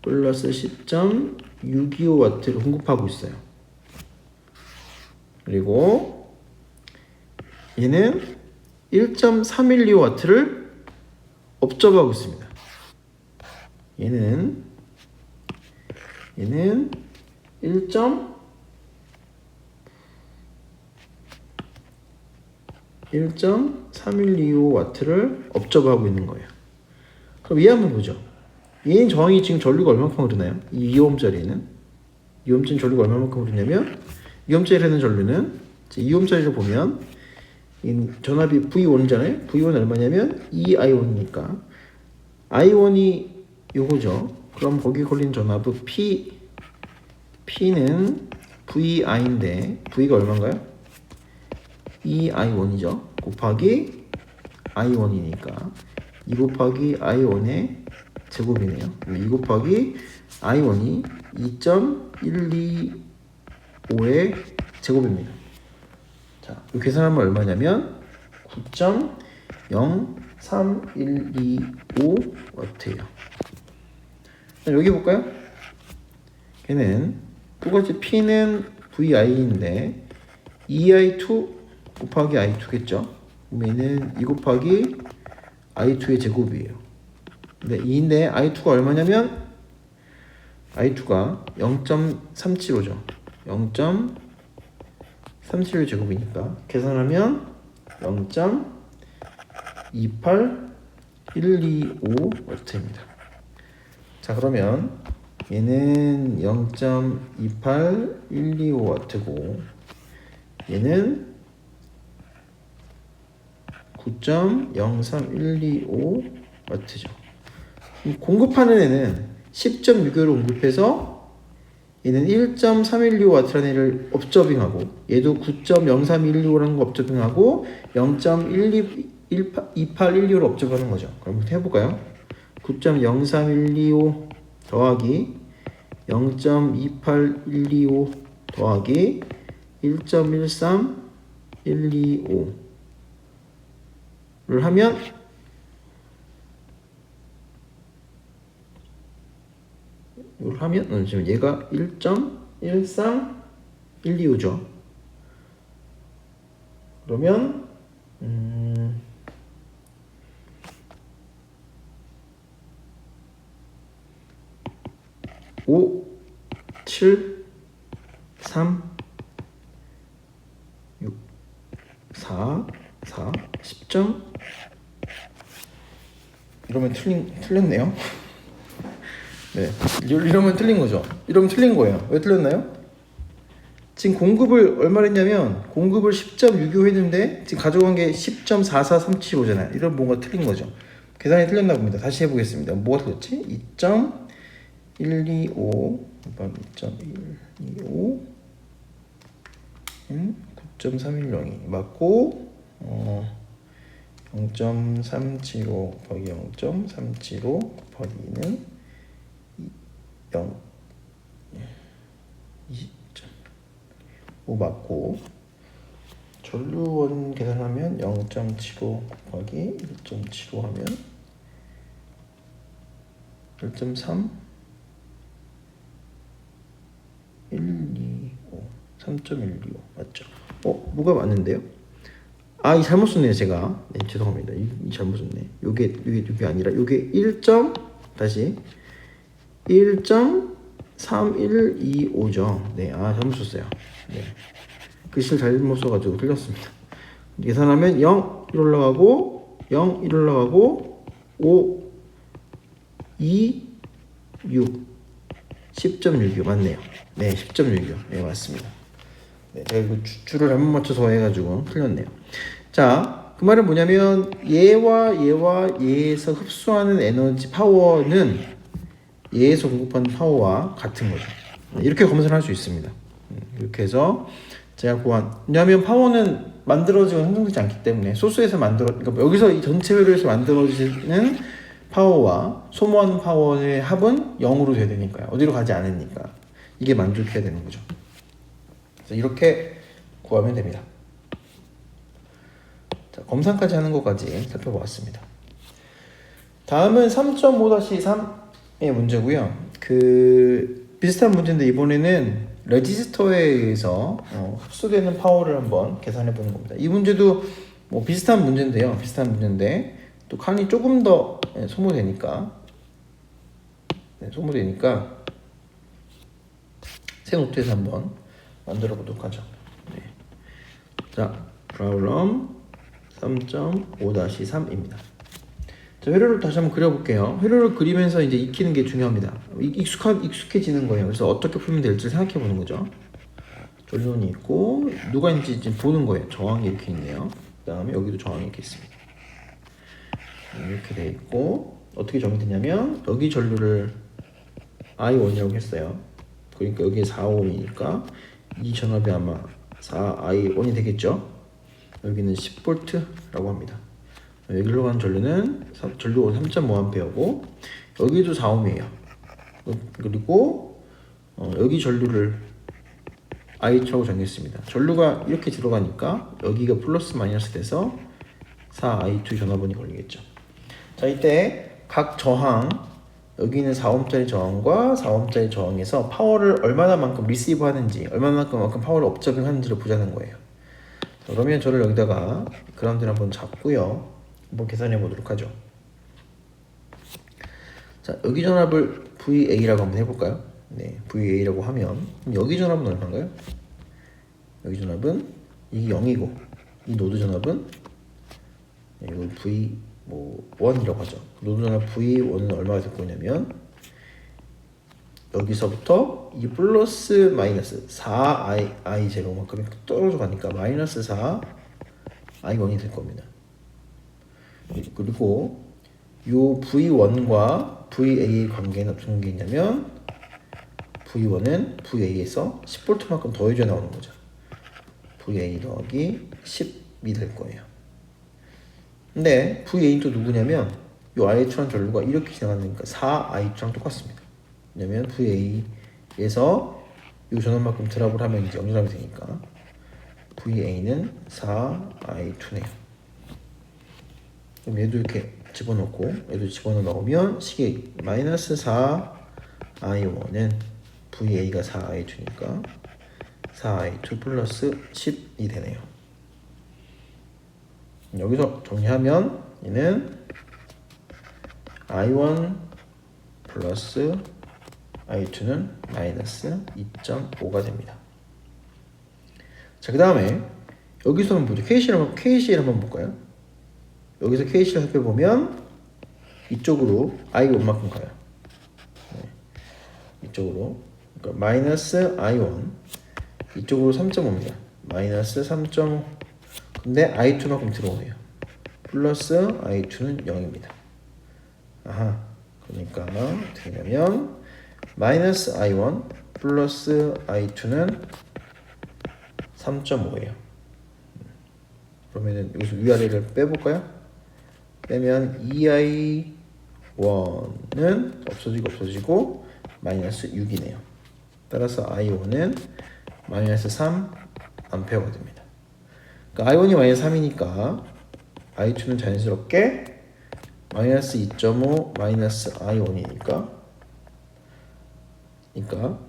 플러스 10.625W를 공급하고 있어요. 그리고 얘는 1.312W를 업저버하고 있습니다. 얘는 1.3125W를 업저버하고 있는 거예요. 그럼 얘 한번 보죠. 얘는 저항이 지금 전류가 얼마큼 흐르나요? 이 2ohm짜리는 2ohm짜리 전류가 얼마만큼 흐르냐면 2ohm짜리 흐르는 전류는 2ohm짜리를 보면 이 전압이 V1이잖아요. V1은 얼마냐면 2I1이니까 I1이 요거죠. 그럼 거기 걸린 전압은 P는 VI인데 V가 얼마인가요? 2I1이죠. 곱하기 I1이니까 2 곱하기 I1의 제곱이네요. 2 곱하기 I1이 2.125의 제곱입니다. 자, 이 계산하면 얼마냐면 9.03125W예요. 여기 볼까요? 걔는 똑같이 P는 VI인데 2I2 곱하기 I2겠죠. 그러면은 2 곱하기 I2의 제곱이에요. 근데 2인데 I2가 얼마냐면 I2가 0.375죠. 0.375 제곱이니까 계산하면 0.28125W입니다. 자, 그러면 얘는 0.28125W고 얘는 9.03125W죠. 공급하는 애는 10.65를 공급해서 얘는 1.312W라는 애를 업저빙하고 얘도 9.0312라는 거 업저빙하고 0.2812를 업저빙하는 거죠. 그럼 해볼까요? 9.03125 더하기 0.28125 더하기 1.13125를 하면 지금 얘가 1.13125죠. 그러면 5, 7, 3, 6, 4, 10점 이러면 틀렸네요. 네, 이러면 틀린 거죠. 이러면 틀린 거예요. 왜 틀렸나요? 지금 공급을 얼마를 했냐면 공급을 10.65 했는데 지금 가져간 게 10.44375잖아요. 이러면 뭔가 틀린 거죠. 계산이 틀렸나 봅니다. 다시 해보겠습니다. 뭐가 틀렸지? 2.125 2.125 9.310이 맞고 0.375 곱하기 0.375 곱하기 2는 0 2.5 맞고 전류원 계산하면 0.75 곱하기 1.75 하면 1.3 125 3.125 맞죠? 뭐가 맞는데요? 이 잘못 썼네요 제가. 네, 죄송합니다. 이 잘못 썼네. 요게 아니라 요게 다시 1.3125죠. 네, 잘못 썼어요. 네, 글씨를 잘못 써가지고 틀렸습니다. 계산하면 0 1 올라가고 0 1 올라가고 5 2 6 10.66 맞네요. 네, 10.66. 네, 맞습니다. 네, 제가 이거 줄을 잘못 맞춰서 해가지고 틀렸네요. 자, 그 말은 뭐냐면 얘와 얘에서 흡수하는 에너지 파워는 얘에서 공급하는 파워와 같은 거죠. 이렇게 검사를 할 수 있습니다. 이렇게 해서 제가 왜냐하면 파워는 만들어지고 형성되지 않기 때문에 소스에서 그러니까 여기서 이 전체 회로에서 만들어지는 파워와 소모하는 파워의 합은 0으로 돼야 되니까요. 어디로 가지 않으니까 이게 만족해야 되는 거죠. 그래서 이렇게 구하면 됩니다. 자, 검산까지 하는 것까지 살펴보았습니다. 다음은 3.5-3의 문제고요. 비슷한 문제인데 이번에는 레지스터에 의해서 흡수되는 파워를 한번 계산해 보는 겁니다. 이 문제도 비슷한 문제인데 또 칸이 조금 더 소모되니까 네, 소모되니까 새 노트에서 한번 만들어 보도록 하죠. 네. 자, 프로블럼 3.5-3입니다. 자, 회로를 다시 한번 그려볼게요. 회로를 그리면서 이제 익히는 게 중요합니다. 익숙해지는 거예요. 그래서 어떻게 풀면 될지 생각해 보는 거죠. 전론이 있고 누가 있는지 지금 보는 거예요. 저항이 이렇게 있네요. 그 다음에 여기도 저항이 이렇게 있습니다. 이렇게 돼 있고 어떻게 정의되냐면 여기 전류를 I1이라고 했어요. 그러니까 여기에 4ohm이니까 이 전압이 아마 4I1이 되겠죠. 여기는 10V라고 합니다. 여기로 간 전류는 전류가 3.5A고 여기도 4ohm이에요. 그리고 여기 전류를 I2라고 정했습니다. 전류가 이렇게 들어가니까 여기가 플러스 마이너스 돼서 4I2 전화번이 걸리겠죠. 자, 이때 각 저항 여기 있는 4ohm짜리 저항과 4ohm짜리 저항에서 파워를 얼마나만큼 리시브 하는지 얼마나만큼 파워를 업저빙 하는지를 보자는 거예요. 자, 그러면 저를 여기다가 그라운드를 한번 잡고요. 한번 계산해 보도록 하죠. 자, 여기 전압을 VA라고 한번 해볼까요? 네, VA라고 하면 여기 전압은 얼마인가요? 여기 전압은 이게 0이고 이 노드 전압은 이걸 V1이라고 하죠. 노드 전압 V1은 얼마가 될 거냐면 여기서부터 이 플러스 마이너스 4I 제로만큼 떨어져 가니까 마이너스 4I1이 될 겁니다. 그리고 요 V1과 VA의 관계는 어떤 관계냐면 V1은 VA에서 10V만큼 더해져 나오는 거죠. VA 더하기 10이 될 거예요. 근데 VA는 또 누구냐면 요 I2란 전류가 이렇게 지나가니까 4I2랑 똑같습니다. 왜냐면 VA에서 요 전원만큼 드랍을 하면 이제 영전압이 되니까 VA는 4I2네요. 그럼 얘도 이렇게 집어넣고 얘도 집어넣어 넣으면 식이 마이너스 4I1은 VA가 4I2니까 4I2 플러스 10이 되네요. 여기서 정리하면 얘는 I1 플러스 I2는 마이너스 2.5가 됩니다. 자, 그 다음에 여기서 한번 보죠. KCL 한번 볼까요? 여기서 KCL 살펴보면 이쪽으로 I1만큼 가요. 네. 이쪽으로 그러니까 마이너스 I1 이쪽으로 3.5입니다. 마이너스 3.5 근데 I2만큼 들어오네요. 플러스 I2는 0입니다. 아하, 그러니까 어떻게 되냐면 마이너스 I1 플러스 I2는 3.5예요. 그러면은 여기서 위아래를 빼볼까요? 빼면 2I1은 없어지고 마이너스 6이네요. 따라서 I1은 마이너스 3A가 됩니다. 그러니까 I1이 마이너스 3이니까 I2는 자연스럽게 마이너스 2.5 마이너스 I1이니까 그러니까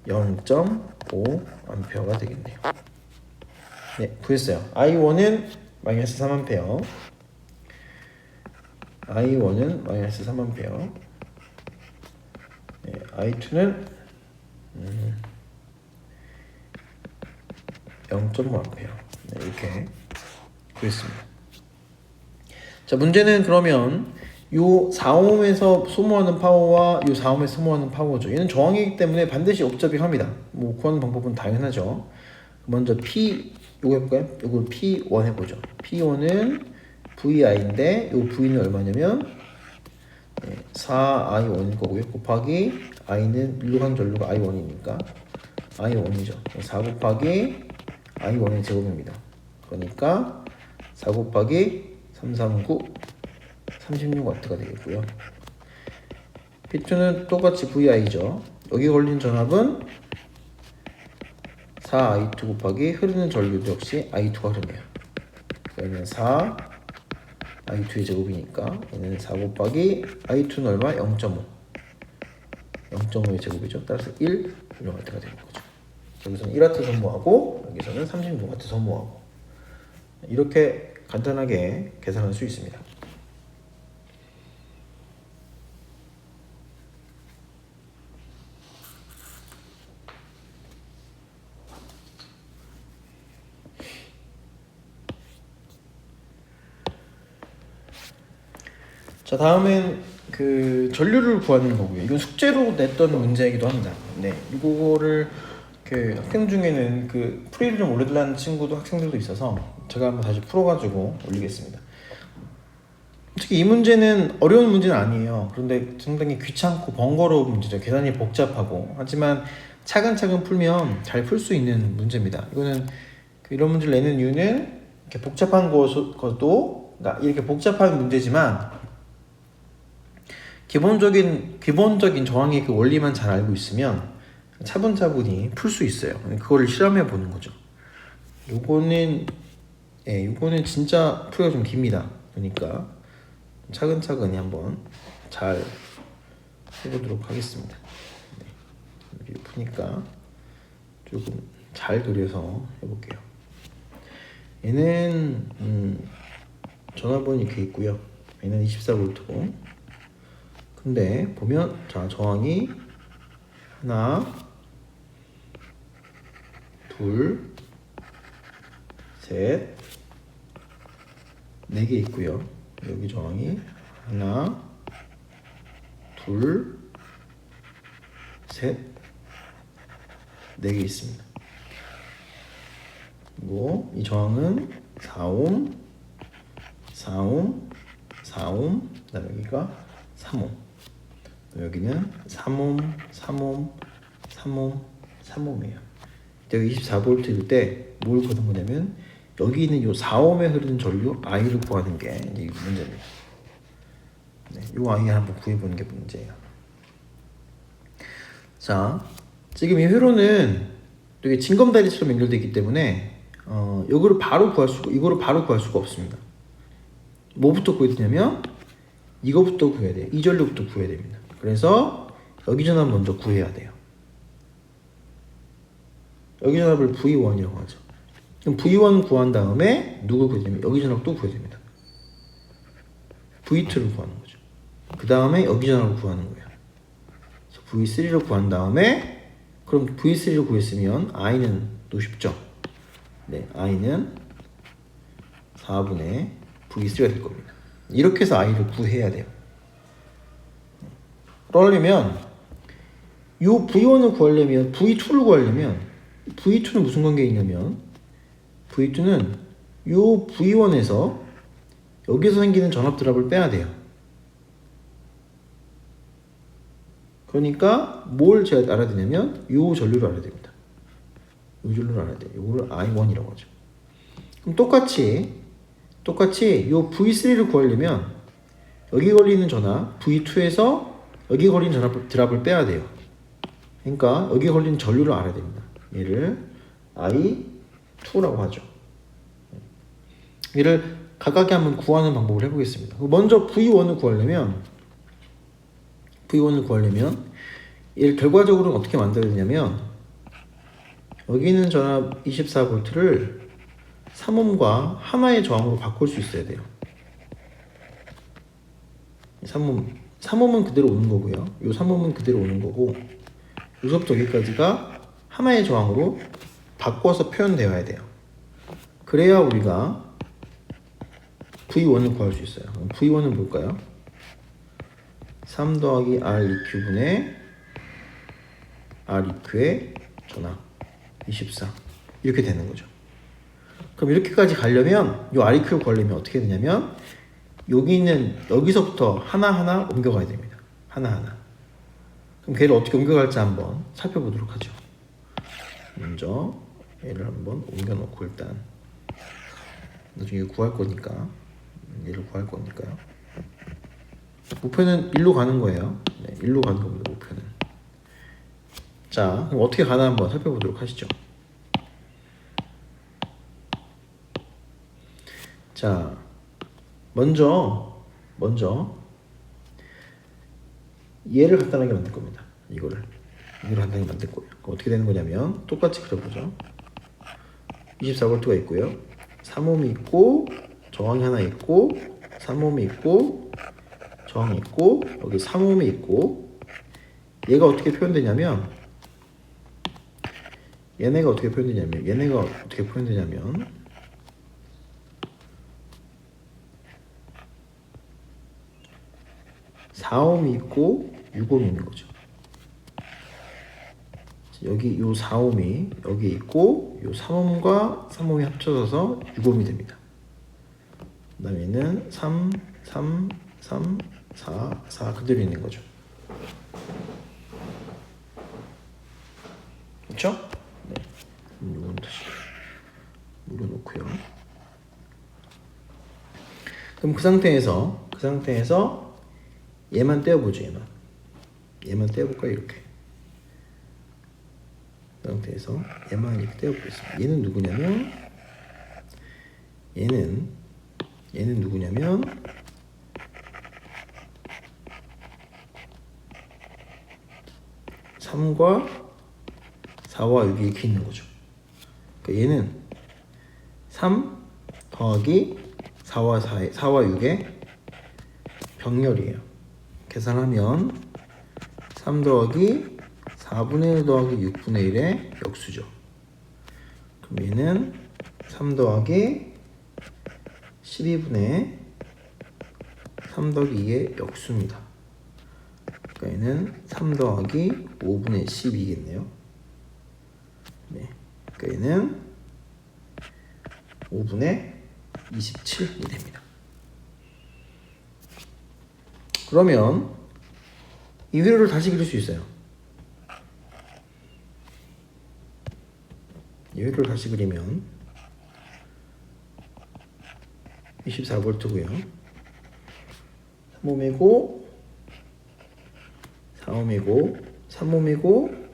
0.5A가 되겠네요. 네, 구했어요. I1은 마이너스 3A I1은 마이너스 3A 네, I2는 0.5A 네, 이렇게 구했습니다. 자, 문제는 그러면 요 4ohm에서 소모하는 파워와 요 4ohm에서 소모하는 파워죠. 얘는 저항이기 때문에 반드시 옵저빙합니다. 뭐 구하는 방법은 당연하죠. 먼저 요거 해볼까요? 요걸 P1 해보죠. P1은 VI인데 요 V는 얼마냐면 4I1일 거고요. 곱하기 I는 일로 간 전류가 I1이니까 I1이죠. 4 곱하기 I1의 제곱입니다. 그러니까 4 곱하기 339 36W가 되겠고요. P2는 똑같이 VI죠. 여기 걸린 전압은 4I2 곱하기 흐르는 전류도 역시 I2가 흐르네요. 그러면 4I2의 제곱이니까 얘는 4 곱하기 I2는 얼마? 0.5 0.5의 제곱이죠. 따라서 1W가 되는 거죠. 여기서는 1W 소모하고 여기서는 36W 소모하고 이렇게 간단하게 계산할 수 있습니다. 자, 다음엔 그 전류를 구하는 거고요. 이건 숙제로 냈던 문제이기도 합니다. 네, 이거를 그 학생 중에는 그 풀이를 좀 올려달라는 친구도 학생들도 있어서 제가 한번 다시 풀어가지고 올리겠습니다. 특히 이 문제는 어려운 문제는 아니에요. 그런데 상당히 귀찮고 번거로운 문제죠. 계산이 복잡하고. 하지만 차근차근 풀면 잘 풀 수 있는 문제입니다. 이거는 이런 문제를 내는 이유는 이렇게 복잡한 것도 그러니까 이렇게 복잡한 문제지만 기본적인 정황의 그 원리만 잘 알고 있으면 차분차분히 풀 수 있어요. 그거를 실험해 보는 거죠. 요거는 진짜 풀이가 좀 깁니다. 그러니까 차근차근히 한번 잘 해보도록 하겠습니다. 네. 이렇게 푸니까 조금 잘 그려서 해볼게요. 얘는 전화번호 이렇게 있고요. 얘는 24V고. 근데 보면 자 저항이 하나, 둘, 셋, 4개 있고요. 여기 저항이 하나, 둘, 셋, 4개 있습니다. 그리고 이 저항은 4옴, 4옴, 4옴, 그다음에 여기가 3옴. 여기는 3옴, 3옴, 3옴, 3옴이에요. 여기 24V일 때 뭘 구하는 거냐면 여기 있는 요 4옴에 흐르는 전류 I를 구하는 게 이제 문제입니다. 네, 요 I 한번 구해보는 게 문제예요. 자, 지금 이 회로는 되게 징검다리처럼 연결되어 있기 때문에 이거를 바로 구할 수가 없습니다. 뭐부터 구해야 되냐면 이거부터 구해야 돼요. 이 전류부터 구해야 됩니다. 그래서 여기 전압 먼저 구해야 돼요. 여기 전압을 V1이라고 하죠. 그럼 V1 구한 다음에 누구 구해야 되냐면 여기 전압도 구해야 됩니다. V2를 구하는 거죠. 그 다음에 여기 전압을 구하는 거예요. 그래서 V3를 구한 다음에 그럼 V3를 구했으면 I는 또 쉽죠. 네, I는 4분의 V3가 될 겁니다. 이렇게 해서 I를 구해야 돼요. 그러려면 이 V1을 구하려면 V2를 구하려면 V2는 무슨 관계가 있냐면 V2는 이 V1에서 여기서 생기는 전압 드랍을 빼야 돼요. 그러니까 뭘 제가 알아야 되냐면 이 전류를 알아야 됩니다. 이 전류를 알아야 돼요. 이거를 I1이라고 하죠. 그럼 똑같이 이 V3를 구하려면 여기 걸리는 전압 V2에서 여기 걸리는 전압 드랍을 빼야 돼요. 그러니까 여기 걸리는 전류를 알아야 됩니다. 얘를 I2라고 하죠. 얘를 각각에 한번 구하는 방법을 해보겠습니다. 먼저 V1을 구하려면 얘를 결과적으로는 어떻게 만들어야 되냐면 여기 있는 전압 24V를 3옴과 하나의 저항으로 바꿀 수 있어야 돼요. 3옴은 그대로 오는 거고요. 이 3옴은 그대로 오는 거고 여기서부터 여기까지가 하나의 저항으로 바꿔서 표현되어야 돼요. 그래야 우리가 V1을 구할 수 있어요. 그럼 V1은 뭘까요? 3 더하기 R2분의 R2의 전압 24 이렇게 되는 거죠. 그럼 이렇게까지 가려면 이 R2를 구하려면 어떻게 되냐면 여기서부터 하나하나 옮겨가야 됩니다. 하나하나. 그럼 걔를 어떻게 옮겨갈지 한번 살펴보도록 하죠. 먼저 얘를 한번 옮겨놓고 일단 나중에 구할 거니까 얘를 구할 거니까요. 목표는 1로 가는 거예요. 네, 1로 가는 겁니다. 목표는. 자, 그럼 어떻게 가나 한번 살펴보도록 하시죠. 자, 먼저 얘를 간단하게 만들 겁니다. 이거를 간단하게 만들 거예요. 그럼 어떻게 되는 거냐면 똑같이 그려보죠. 24V가 있고요. 3옴이 있고 저항이 하나 있고 3옴이 있고 저항이 있고 여기 3옴이 있고 얘가 어떻게 표현되냐면 얘네가 어떻게 표현되냐면 4옴이 있고 6옴이 있는 거죠. 여기 요 4옴이 여기 있고 요 3옴과 3옴이 합쳐져서 6옴이 됩니다. 그 다음에는 3, 3, 3, 4, 4 그대로 있는 거죠. 그렇죠? 네. 이건 다시 물어놓고요. 그럼 그 상태에서 얘만 떼어보죠. 얘만 떼어볼까요? 이렇게. 그 상태에서 얘만 이렇게 떼어보겠습니다. 얘는 누구냐면 얘는 누구냐면 3과 4와 6이 이렇게 있는 거죠. 그러니까 얘는 3 더하기 4와 6의 병렬이에요. 계산하면 3 더하기 4분의 1 더하기 6분의 1의 역수죠. 그럼 얘는 3 더하기 12분의 3 더하기 2의 역수입니다. 그러니까 얘는 3 더하기 5분의 12겠네요. 네. 그러니까 얘는 5분의 27이 됩니다. 그러면 이 회로를 다시 그릴 수 있어요. 이 회로를 다시 그리면 24V고요. 3옴이고 4옴이고 3옴이고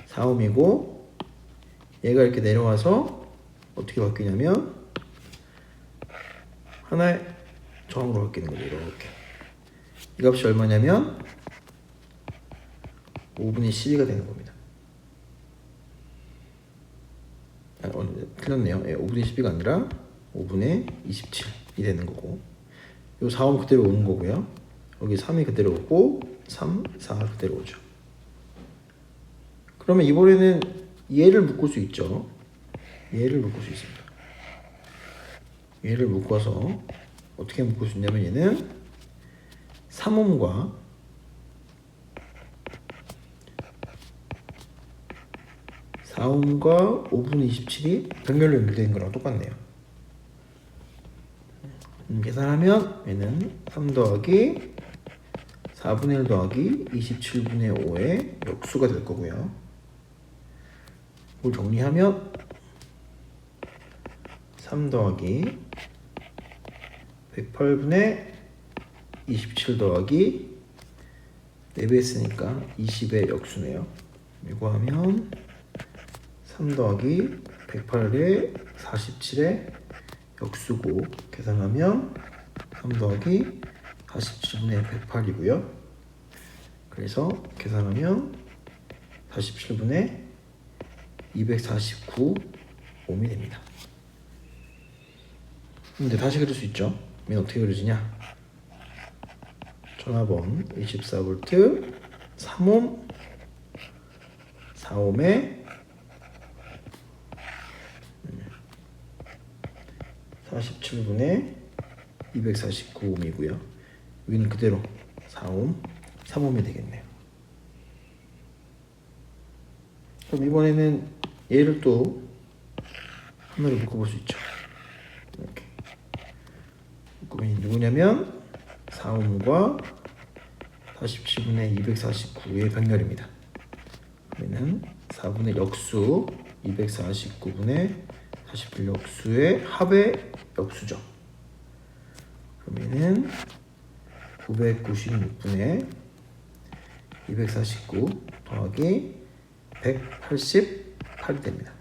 4옴이고 얘가 이렇게 내려와서 어떻게 바뀌냐면 하나의 저항으로 바뀌는 거죠. 이렇게. 이 값이 얼마냐면 5분의 12가 되는 겁니다. 틀렸네요. 5분의 12가 아니라 5분의 27이 되는 거고, 요 4옴 그대로 오는 거고요. 여기 3이 그대로 오고 3, 4 그대로 오죠. 그러면 이번에는 얘를 묶을 수 있죠. 얘를 묶을 수 있습니다. 얘를 묶어서 어떻게 묶을 수 있냐면 얘는 3옴과 4옴과 5분의 27이 병렬로 연결된 거랑 똑같네요. 계산하면 얘는 3 더하기 4분의 1 더하기 27분의 5의 역수가 될 거고요. 이걸 정리하면 3 더하기 108분의 27 더하기 4배 했으니까 20의 역수네요. 이거 하면 3 더하기 108의 47의 역수고, 계산하면 3 더하기 47분의 108이고요. 그래서 계산하면 47분의 249 옴이 됩니다. 근데 다시 그릴 수 있죠. 얘는 어떻게 그려지냐? 전화번 24V 3옴 4옴에 47분의 249옴이고요. 여기는 그대로 4옴 3옴이 되겠네요. 그럼 이번에는 얘를 또 하나로 묶어볼 수 있죠. 이렇게 묶으면 누구냐면 4옴과 47분의 249의 병렬입니다. 그러면 4분의 역수 249분의 41 역수의 합의 역수죠. 그러면은 996분의 249 더하기 188이 됩니다.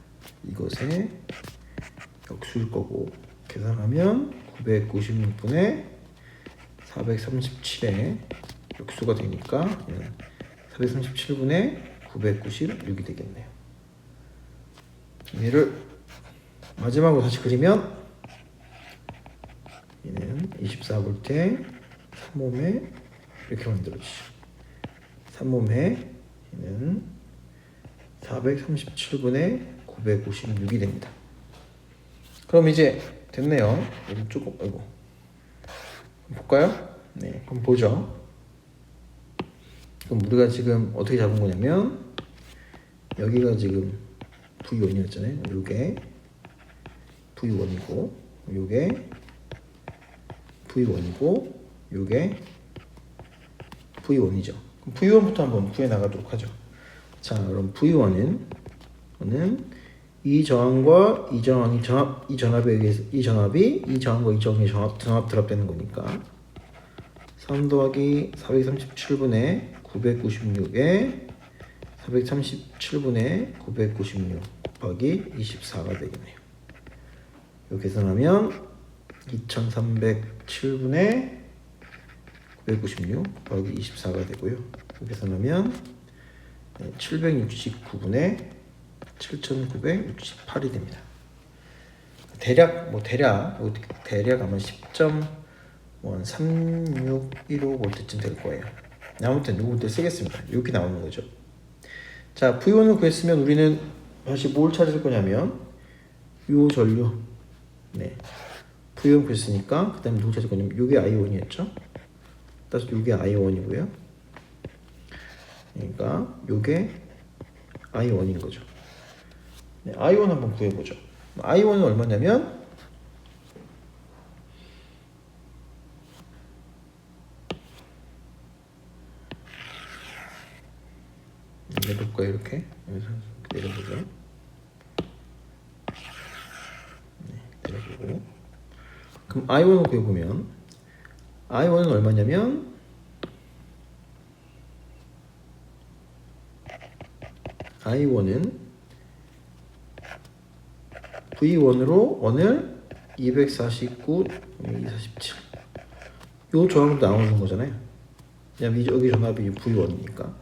이것의 역수일 거고, 계산하면 996분의 437의 역수가 되니까 437분의 996이 되겠네요. 얘를 마지막으로 다시 그리면 얘는 24V의 3옴에 이렇게 만들어지죠. 3옴에 얘는 437분의 996이 됩니다. 그럼 이제 됐네요. 얘는 조금 볼까요? 네, 그럼 보죠. 그럼 우리가 지금 어떻게 잡은 거냐면 여기가 지금 V1이었잖아요. 요게 V1이고 요게 V1이고 요게 V1이죠. 그럼 V1부터 한번 구해 나가도록 하죠. 자, 그럼 V1은 이 저항과 이 저항이 이 전압에 의해서 이 전압이 이 저항과 이 저항의 전압 드랍되는 거니까 3 더하기 437분의 996에 437분의 996 곱하기 24가 되겠네요. 이거 계산하면 2307분의 996 곱하기 24가 되고요. 이거 계산하면 769분의 7968이 됩니다. 대략 아마 10.36115V쯤 될 거예요. 아무튼 요것들 쓰겠습니다. 이렇게 나오는 거죠. 자, V1을 구했으면 우리는 다시 뭘 찾을 거냐면 요 전류, V1 구했으니까 그 다음에 누구 찾을 거냐면 요게 I1이었죠. 따라서 요게 I1이고요. 그러니까 요게 I1인 거죠. I1 한번 구해보죠. I1은 얼마냐면 내려볼까요? 이렇게 내려보죠. 내려보고 그럼 I1을 구해보면 I1은 얼마냐면 I1은 V1으로 원을 249, 247. 요 저항도 나오는 거잖아요. 왜냐면 여기 전압이 V1이니까.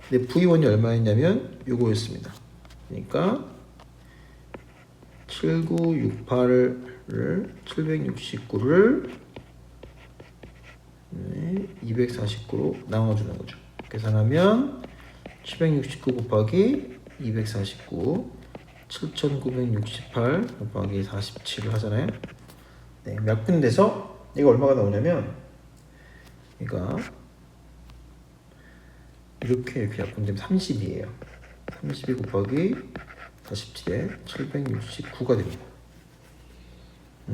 근데 V1이 얼마였냐면 요거였습니다. 그러니까 769를 249로 나눠주는 거죠. 계산하면 769 곱하기 249 7968 곱하기 47을 하잖아요. 약분돼서 이거 얼마가 나오냐면 얘가 이렇게 약분되면 30이에요. 32 곱하기 47에 769가 됩니다.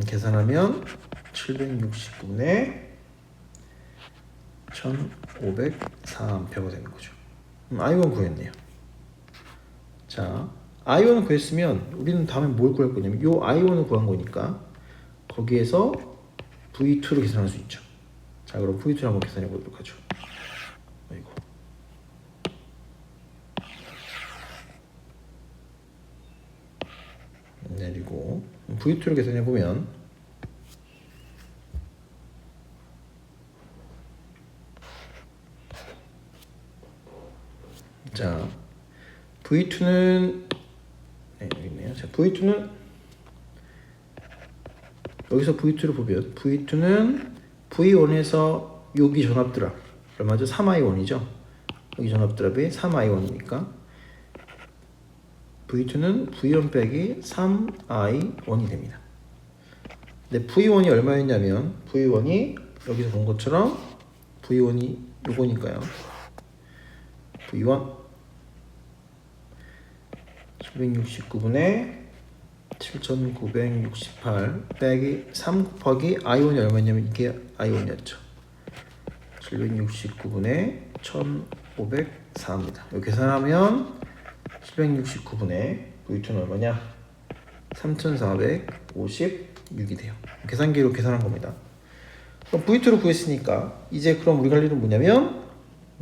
계산하면 769분의 1504A가 되는 거죠. I1 구했네요. 자, I1을 구했으면 우리는 다음에 뭘 구할 거냐면 요 I1을 구한 거니까 거기에서 V2를 계산할 수 있죠. 자, 그럼 V2를 한번 계산해 보도록 하죠. 아이고. 내리고 V2를 계산해 보면 자, V2는 여기 있네요. 자, V2는 여기서 V2를 보면 V2는 V1에서 여기 전압 드랍 얼마죠? 3I1이죠. 여기 전압 드랍이 3I1이니까 V2는 V1 빼기 3I1이 됩니다. 근데 V1이 얼마였냐면 V1이 여기서 본 것처럼 V1이 요거니까요. V1 769분의 7968 빼기 3 곱하기 I1이 얼마냐면 이게 I1이었죠. 769분의 1504입니다. 이거 계산하면 769분의 V2는 얼마냐? 3456이 돼요. 계산기로 계산한 겁니다. 그럼 V2를 구했으니까 이제 그럼 우리가 할 일은 뭐냐면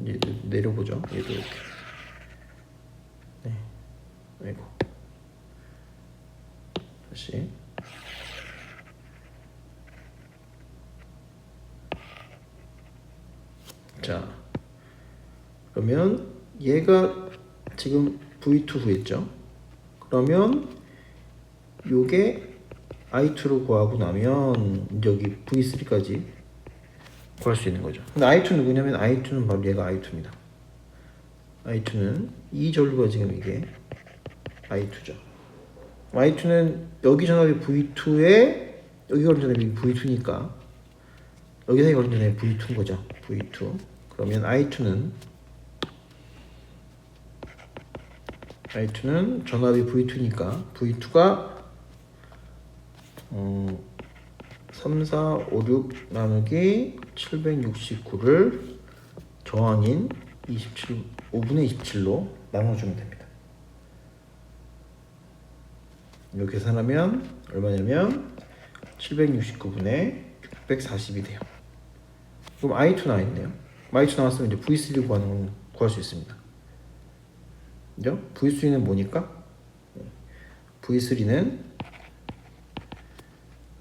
이제 내려보죠. 얘도 이렇게. 아이고. 다시. 자, 그러면 얘가 지금 V2 구했죠. 그러면 요게 I2로 구하고 나면 여기 V3까지 구할 수 있는 거죠. 근데 I2는 누구냐면 I2는 바로 얘가 I2입니다. I2는 이 전류가 지금 이게 I2죠. I2는 여기 전압이 V2에 여기 걸린 전압이 V2니까 여기 사이 걸린 전압이 V2인 거죠. V2. 그러면 I2는 I2는 전압이 V2니까 V2가 3, 4, 5, 6 나누기 769를 저항인 5분의 27로 나눠주면 됩니다. 이렇게 계산하면 얼마냐면 769분의 640이 돼요. 그럼 I2 나와있네요. I2 나왔으면 이제 V3 구할 수 있습니다. 그죠? V3는 뭐니까? V3는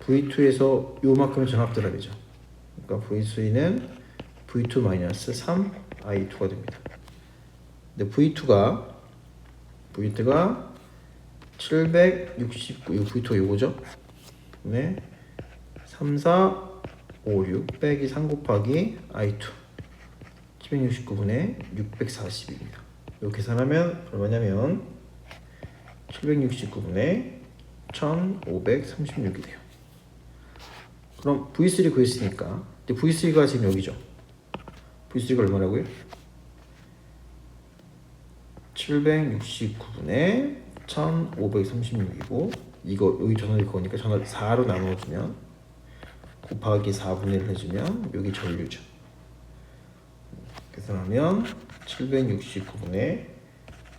V2에서 요만큼의 전압드랍이죠. 그러니까 V3는 V2-3 I2가 됩니다. 근데 V2가 769, V2가 요거죠? 네. 3, 4, 5, 6 빼기 3 곱하기 I2 769분의 640입니다. 이렇게 계산하면 얼마냐면 769분의 1536이 돼요. 그럼 V3 구했으니까 이제 V3가 지금 여기죠. V3가 얼마라고요? 769분의 1536이고 이거 여기 전압일 거니까 전압 4로 나눠주면 곱하기 4분의 1 해주면 여기 전류죠. 계산하면 769분의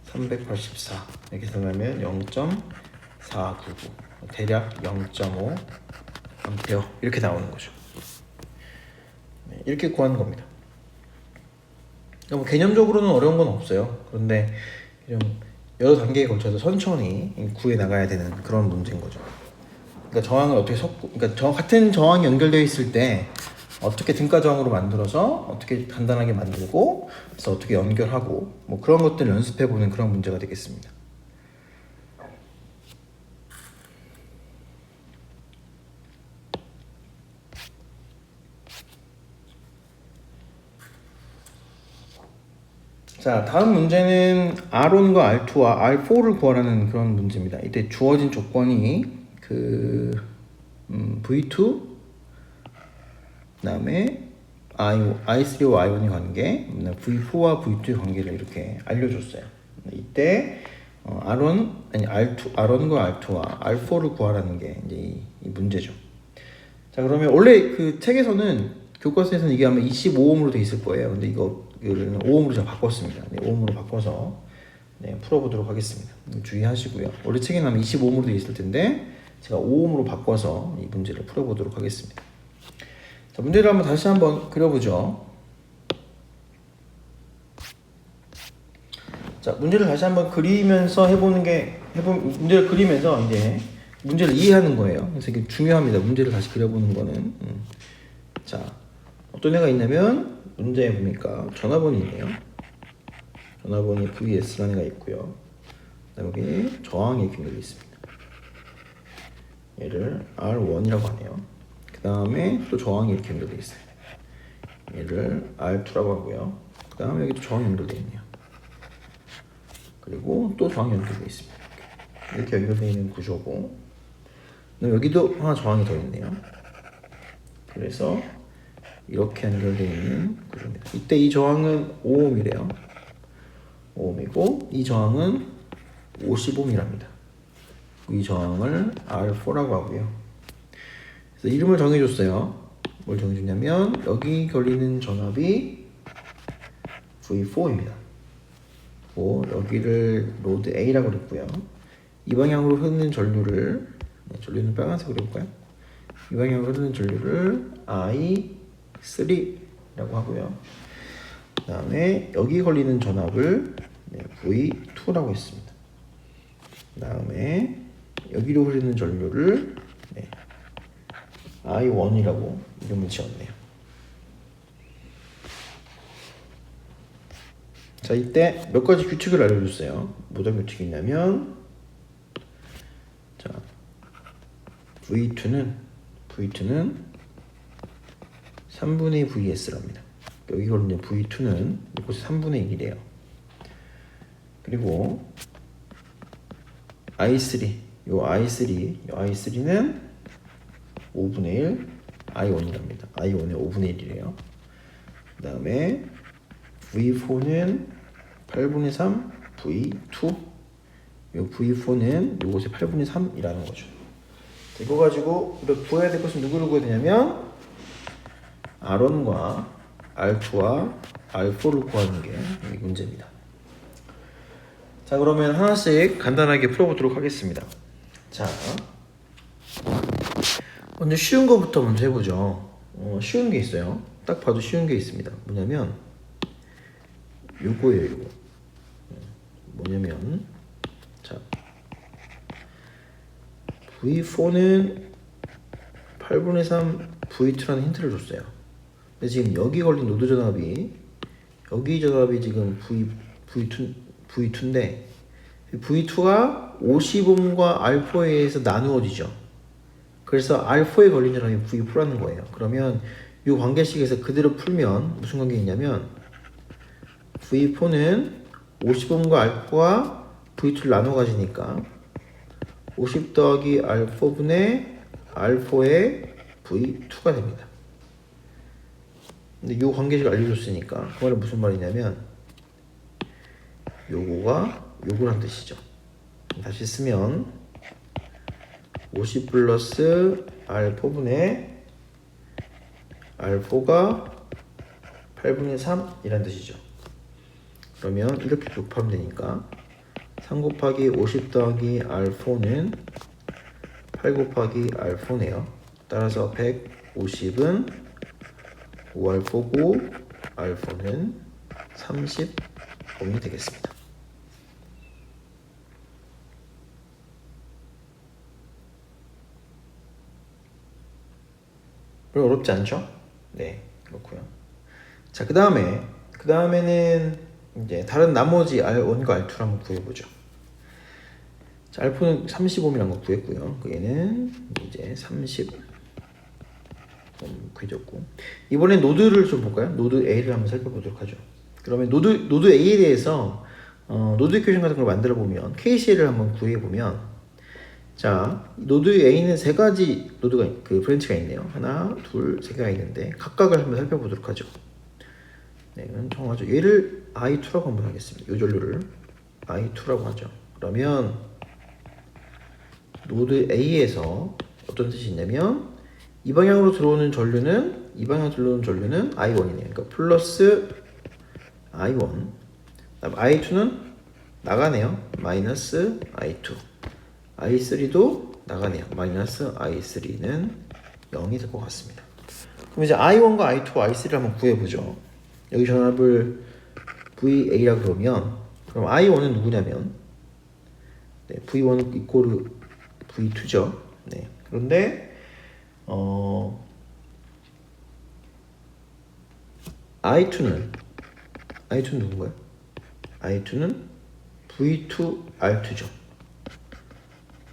384 이렇게 계산하면 0.499 대략 0.5 암페어 이렇게 나오는 거죠. 이렇게 구하는 겁니다. 뭐 개념적으로는 어려운 건 없어요. 그런데 좀 여러 단계에 걸쳐서 천천히 구해 나가야 되는 그런 문제인 거죠. 그러니까 저항을 어떻게 그러니까 같은 저항이 연결되어 있을 때 어떻게 등가 저항으로 만들어서 어떻게 간단하게 만들고 그래서 어떻게 연결하고 뭐 그런 것들을 연습해 보는 그런 문제가 되겠습니다. 자, 다음 문제는 R1과 R2와 R4를 구하라는 그런 문제입니다. 이때 주어진 조건이 V2 그다음에 I3와 I1의 관계, V4와 V2의 관계를 이렇게 알려줬어요. 이때 R1과 R2와 R4를 구하라는 게 이제 이 문제죠. 자, 그러면 원래 그 책에서는 교과서에서는 이게 아마 25ohm으로 돼 있을 거예요. 근데 이거를 5ohm으로 제가 바꿨습니다. 5ohm으로 바꿔서 풀어보도록 하겠습니다. 주의하시고요. 원래 책에는 아마 25ohm으로 돼 있을 텐데 제가 5ohm으로 바꿔서 이 문제를 풀어보도록 하겠습니다. 자, 문제를 다시 한번 그려보죠. 자, 문제를 다시 한번 그리면서 문제를 그리면서 이제 문제를 이해하는 거예요. 그래서 이게 중요합니다. 문제를 다시 그려보는 거는. 자, 어떤 애가 있냐면 문제에 보니까 전화번이 있네요. 전화번이 VS라는 애가 있고요. 그다음에 여기 저항이 이렇게 연결되어 있습니다. 얘를 R1이라고 하네요. 그 다음에 또 저항이 이렇게 연결되어 있어요. 얘를 R2라고 하고요. 그 다음에 여기 또 저항이 연결되어 있네요. 그리고 또 저항이 연결되어 있습니다. 이렇게 연결되어 있는 구조고, 여기도 하나 저항이 더 있네요. 그래서 이렇게 연결되어 있는 구조입니다. 이때 이 저항은 5ohm이래요. 5ohm이고 이 저항은 50ohm이랍니다. 이 저항을 R4라고 하고요. 그래서 이름을 정해줬어요. 뭘 정해줬냐면 여기 걸리는 전압이 V4입니다. 여기를 로드 A라고 그랬고요. 이 방향으로 흐르는 전류를 빨간색으로 해볼까요? 이 방향으로 흐르는 전류를 I3라고 하고요. 그 다음에 여기 걸리는 전압을 V2라고 했습니다. 그 다음에 여기로 흐르는 전류를 I1이라고 이름을 지었네요. 자, 이때 몇 가지 규칙을 알려줬어요. 어떤 규칙이 있냐면, 자, V2는 3분의 VS랍니다. 여기 걸리는 V2는 이곳이 3분의 1이래요. 그리고 I3, I3는 5분의 1, I1이랍니다. I1의 5분의 1이래요. 그 다음에 V4는 8분의 3, V2. 요 V4는 요것의 8분의 3이라는 거죠. 이거 가지고 우리가 구해야 될 것은 누구를 구해야 되냐면 R1과 R2와 R4를 구하는 게 문제입니다. 자, 그러면 하나씩 간단하게 풀어보도록 하겠습니다. 자, 먼저 쉬운 거부터 먼저 해보죠. 쉬운 게 있어요. 딱 봐도 쉬운 게 있습니다. 뭐냐면 요거예요. 요거. 뭐냐면 자, V4는 8분의 3 V2라는 힌트를 줬어요. 근데 지금 여기 걸린 노드 전압이 여기 전압이 지금 V2인데 V2가 50옴과 R4에 의해서 나누어지죠. 그래서 R4에 걸린 전압이 V4라는 거예요. 그러면 이 관계식에서 그대로 풀면 무슨 관계 있냐면 V4는 50옴과 R4가 V2를 나눠 가지니까 50 더하기 R4분의 R4의 V2가 됩니다. 근데 이 관계식 알려줬으니까 그 말은 무슨 말이냐면 요거가 요거란 뜻이죠. 다시 쓰면 50 플러스 R4분의 R4가 8분의 3이란 뜻이죠. 그러면 이렇게 곱하면 되니까 3 곱하기 50 더하기 R4는 8 곱하기 R4네요. 따라서 150은 5R4고 R4는 30옴이 되겠습니다. 별로 어렵지 않죠? 네, 그렇고요. 자, 그 다음에는 이제 다른 나머지 R1과 R2를 한번 구해보죠. 자, R4는 35이라는 거 구했고요. 얘는 이제 30 구해줬고, 이번엔 노드를 좀 볼까요? 노드 A를 한번 살펴보도록 하죠. 그러면 노드 A에 대해서 노드 이퀘이션 같은 걸 만들어 보면 KCL을 한번 구해 보면, 자, 노드 A는 세 가지 노드가 브랜치가 있네요. 하나, 둘, 세 개가 있는데 각각을 한번 살펴보도록 하죠. 네, 이건 정하죠. 얘를 I2라고 한번 하겠습니다. 이 전류를 I2라고 하죠. 그러면 노드 A에서 어떤 뜻이 있냐면 이 방향으로 들어오는 전류는 I1이네요. 그러니까 플러스 I1. 그다음 I2는 나가네요. 마이너스 I2. I3도 나가네요. 마이너스 I3는 0이 될 것 같습니다. 그럼 이제 I1과 I2와 I3를 한번 구해보죠. 여기 전압을 VA라 그러면, 그럼 I1은 누구냐면, 네, V1 이꼬르 V2죠. 네. 그런데 I2는 누군가요? I2는 V2 R2죠.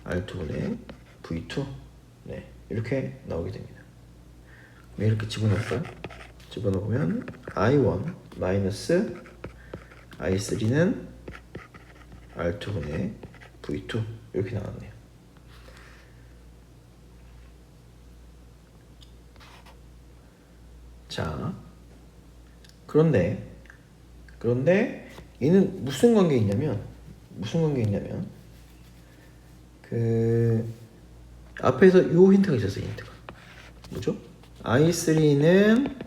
R2분의 V2. 네, 이렇게 나오게 됩니다. 이렇게 집어넣을까요? 집어넣으면 I1 마이너스 I3는 R2분의 V2 이렇게 나왔네요. 자, 그런데 얘는 무슨 관계 있냐면 앞에서 요 힌트가 있었어요. 힌트가 뭐죠? I3는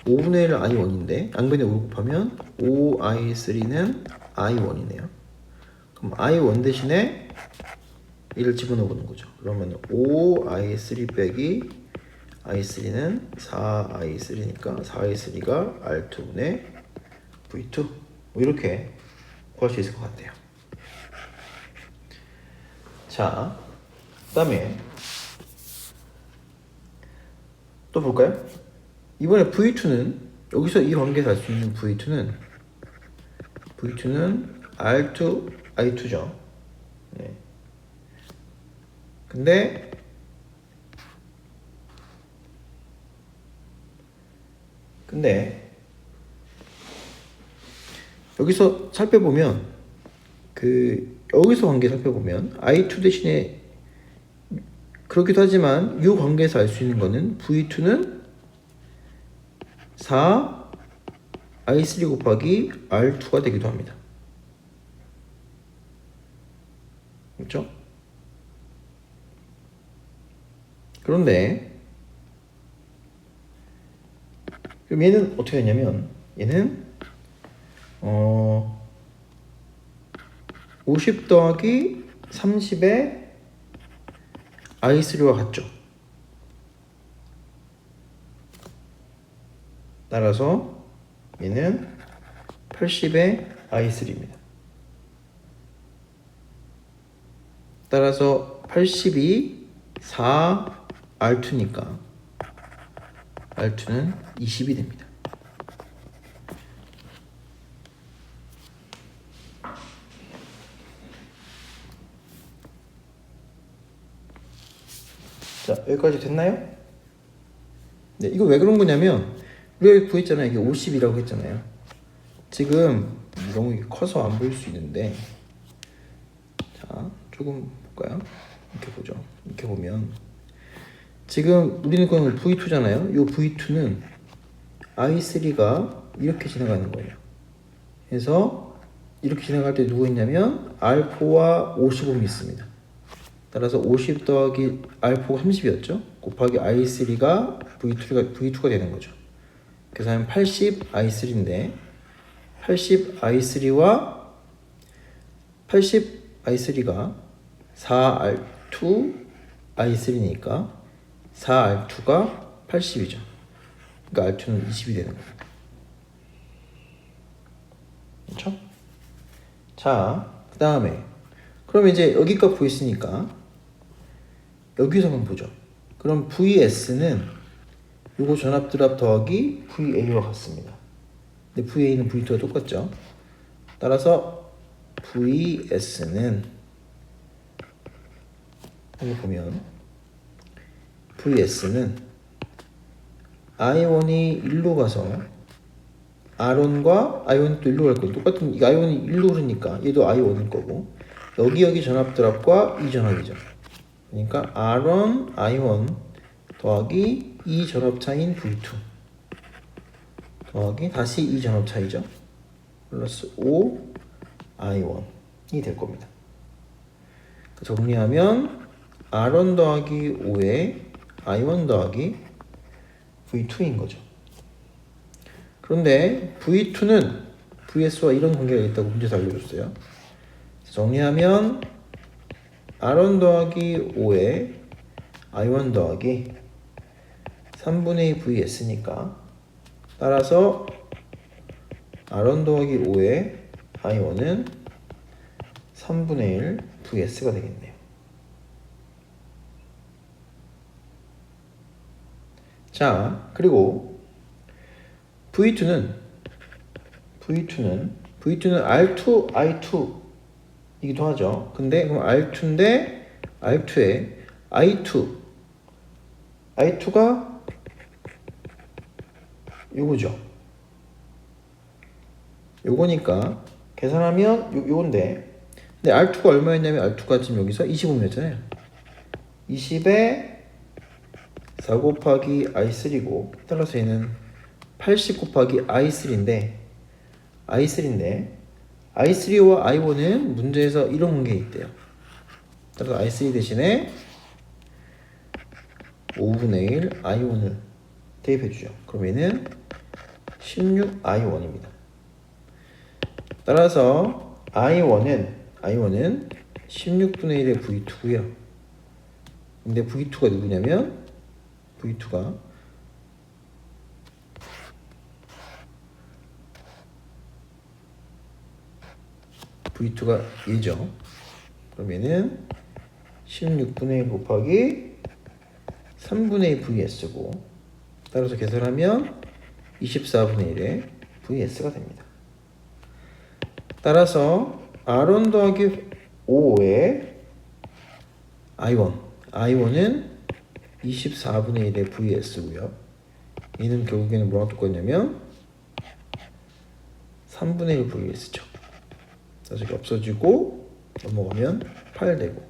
5분의 1 I1인데 양변에 5 곱하면 5I3는 I1이네요. 그럼 I1 대신에 1을 집어넣어 보는 거죠. 그러면 5I3 빼기 I3는 4I3니까 4I3가 R2분의 V2 뭐 이렇게 구할 수 있을 것 같아요. 자, 그 다음에 또 볼까요? 이번에 V2는 여기서 이 관계에서 알 수 있는 V2는 R2, I2죠. 네. 근데 여기서 살펴보면 여기서 관계 살펴보면 I2 대신에 그렇기도 하지만 이 관계에서 알 수 있는 거는 V2는 4 I3 곱하기 R2가 되기도 합니다. 그런데 그럼 얘는 어떻게 되냐면 얘는 50 더하기 30의 i3와 같죠. 따라서 얘는 80의 i3입니다. 따라서 80이 4R2니까 R2는 20이 됩니다. 자, 여기까지 됐나요? 네, 이거 왜 그런 거냐면 우리가 구했잖아요. 이게 50이라고 했잖아요. 지금 너무 커서 안 보일 수 있는데 자, 조금 볼까요? 이렇게 보죠. 이렇게 보면 지금 우리는 그건 V2잖아요. 이 V2는 I3가 이렇게 지나가는 거예요. 그래서 이렇게 지나갈 때 누구 있냐면 R4와 55이 있습니다. 따라서 50 더하기 R4가 30이었죠. 곱하기 I3가 V2가 되는 거죠. 그래서 하면 80 I3인데 80 I3가 4R2 I3니까 4R2가 80이죠. 그러니까 R2는 20이 되는 겁니다. 그렇죠? 자, 그 다음에 그럼 이제 여기 값 구했으니까 여기서 한번 보죠. 그럼 VS는 요거 전압드랍 더하기 VA와 같습니다. 근데 VA는 V2가 똑같죠. 따라서 VS는 여기 보면 VS는 I1이 1로 가서 R1과 I1이 또 1로 갈 거고 똑같은 이 I1이 1로 흐르니까 얘도 I1일 거고 여기 전압 드랍과 이 전압이죠. 그러니까 R1, I1 더하기 이 전압 차인 V2 더하기 다시 이 전압 차이죠. 플러스 5 I1이 될 겁니다. 정리하면 R1 더하기 5에 I1 더하기 V2인 거죠. 그런데 V2는 VS와 이런 관계가 있다고 문제에서 알려줬어요. 정리하면 R1 더하기 5에 I1 더하기 3분의 2 VS니까 따라서 R1 더하기 5에 I1은 3분의 1 VS가 되겠네요. 자, 그리고 V2는 R2, I2 이기도 하죠. 근데 그럼 R2인데 R2에 I2가 요거죠. 요거니까 계산하면 요건데 근데 R2가 얼마였냐면 R2가 지금 여기서 25였잖아요. 20에 4 곱하기 I3고 따라서 얘는 80 곱하기 I3인데 I3와 I1은 문제에서 이런 관계가 있대요. 따라서 I3 대신에 5분의 1 I1을 대입해주죠. 그럼 얘는 16 I1입니다. 따라서 I1은 16분의 1의 V2고요. 근데 V2가 누구냐면 V2가 얘죠. 그럼 얘는 16분의 1 곱하기 3분의 2 VS고 따라서 계산하면 24분의 1의 VS가 됩니다. 따라서 R1 더하기 5에 I1은 24분의 1의 VS고요. 얘는 결국에는 뭐랑 똑같냐면 3분의 1 VS죠. 그래서 이게 없어지고 넘어가면 8 되고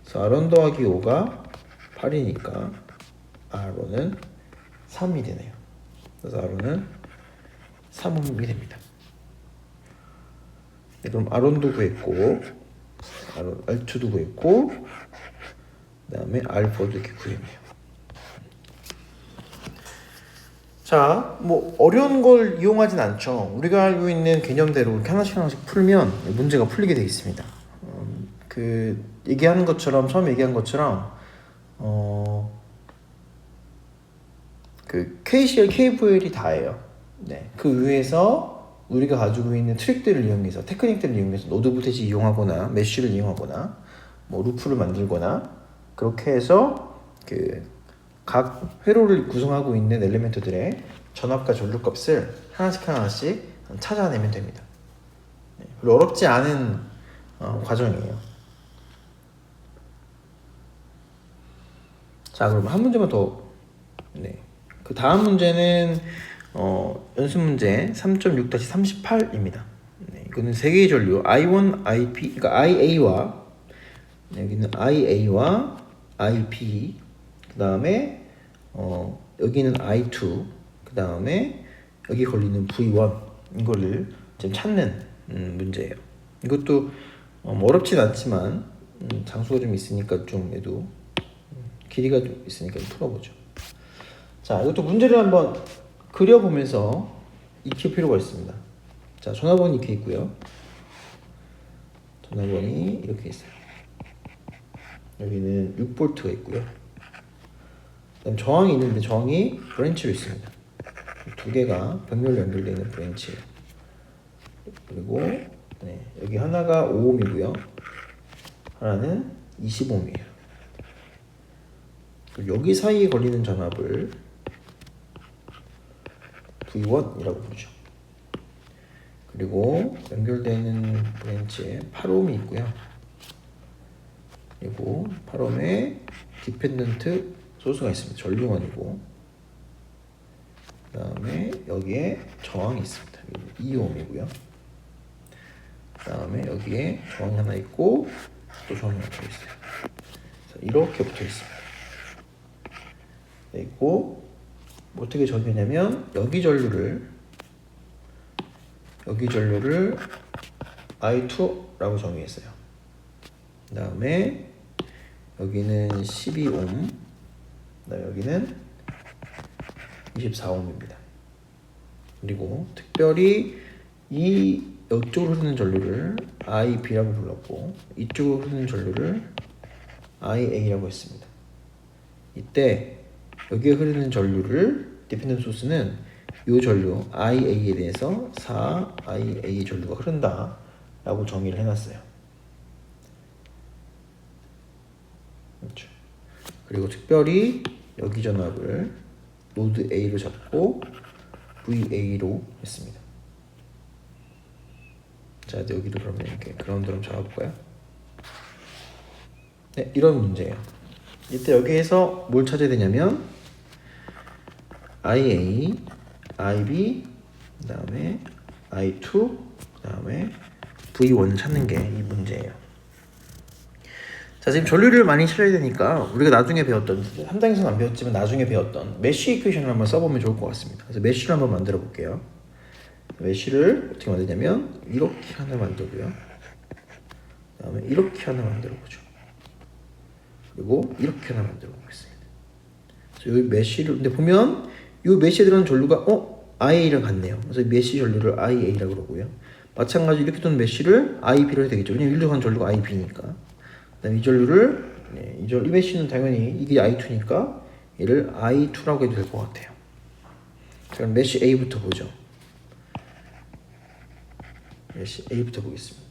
그래서 R1 더하기 5가 8이니까 R1은 3이 되네요. 그래서 R1은 3옴이 됩니다. 네, 그럼 R1도 구했고 R2도 구했고 그 다음에 R4도 이렇게 구했네요. 자, 뭐 어려운 걸 이용하진 않죠. 우리가 알고 있는 개념대로 이렇게 하나씩 하나씩 풀면 문제가 풀리게 되어 있습니다. 그 얘기하는 것처럼 처음 얘기한 것처럼 그 KCL, KVL이 다예요. 네, 그 위에서 우리가 가지고 있는 트릭들을 이용해서 테크닉들을 이용해서 노드 부테지 이용하거나 메쉬를 이용하거나 뭐 루프를 만들거나 그렇게 해서 그 각 회로를 구성하고 있는 엘리멘트들의 전압과 전류값을 하나씩 찾아내면 됩니다. 네, 별로 어렵지 않은 과정이에요. 자, 그럼 한 문제만 더. 네. 그 다음 문제는 연습 문제 3.6-38입니다. 네, 이거는 세 개의 전류 I1, IP, 그러니까 IA와 여기는 IA와 IP, 그 다음에 여기는 I2, 그 다음에 여기 걸리는 V1 이거를 지금 찾는 문제예요. 이것도 어렵진 않지만 장수가 좀 있으니까 좀 얘도 길이가 좀 있으니까 좀 풀어보죠. 자, 이것도 문제를 한번 그려보면서 익힐 필요가 있습니다. 자, 전화번호 이렇게 있고요. 전화번호이 이렇게 있어요. 여기는 6V가 있고요. 그다음 저항이 있는데 저항이 브랜치로 있습니다. 두 개가 병렬로 연결되어 있는 브랜치예요. 그리고 네, 여기 하나가 5ohm이고요. 하나는 20ohm이에요. 여기 사이에 걸리는 전압을 V1이라고 부르죠. 그리고 연결되는 브랜치에 8ohm이 있고요. 그리고 8ohm에 디펜던트 소스가 있습니다. 전류원이고, 그 다음에 여기에 저항이 있습니다. 2ohm이고요. 그 다음에 여기에 저항이 하나 있고 또 저항이 하나 더 있어요. 이렇게 붙어 있습니다. 그리고 어떻게 정의냐면 여기 전류를 I2라고 정의했어요. 그 다음에 여기는 12ohm, 여기는 24ohm입니다. 그리고 특별히 이쪽으로 흐르는 전류를 IB라고 불렀고 이쪽으로 흐르는 전류를 IA라고 했습니다. 이때 여기에 흐르는 전류를 디펜던트 소스는 이 전류 IA에 대해서 4IA 전류가 흐른다 라고 정의를 해놨어요. 그렇죠. 그리고 특별히 여기 전압을 노드 A로 잡고 VA로 했습니다. 자, 여기도 그러면 이렇게 그라운드로 한번 잡아볼까요? 네, 이런 문제예요. 이때 여기에서 뭘 찾아야 되냐면 IA, IB, 그 다음에 I2, 그 다음에 V1 찾는 게 이 문제예요. 자, 지금 전류를 많이 찾아야 되니까 우리가 나중에 배웠던, 3단계에서는 안 배웠지만 나중에 배웠던 메쉬 이퀘이션을 한번 써보면 좋을 것 같습니다. 그래서 메쉬를 한번 만들어 볼게요. 메쉬를 어떻게 만드냐면 이렇게 하나 만들고요. 그 다음에 이렇게 하나 만들어 보죠. 그리고 이렇게 하나 만들어 보겠습니다. 그래서 여기 메쉬를, 근데 보면 이 메쉬에 들어가는 전류가 IA랑 같네요. 그래서 메쉬 전류를 IA라고 그러고요. 마찬가지로 이렇게 도는 메쉬를 IB로 해야 되겠죠. 왜냐면 일로 가는 전류가 IB니까. 그다음에 이 전류를 이 메쉬는 당연히 이게 I2니까 얘를 I2라고 해도 될 것 같아요. 자, 그럼 메쉬 A부터 보죠. 메쉬 A부터 보겠습니다.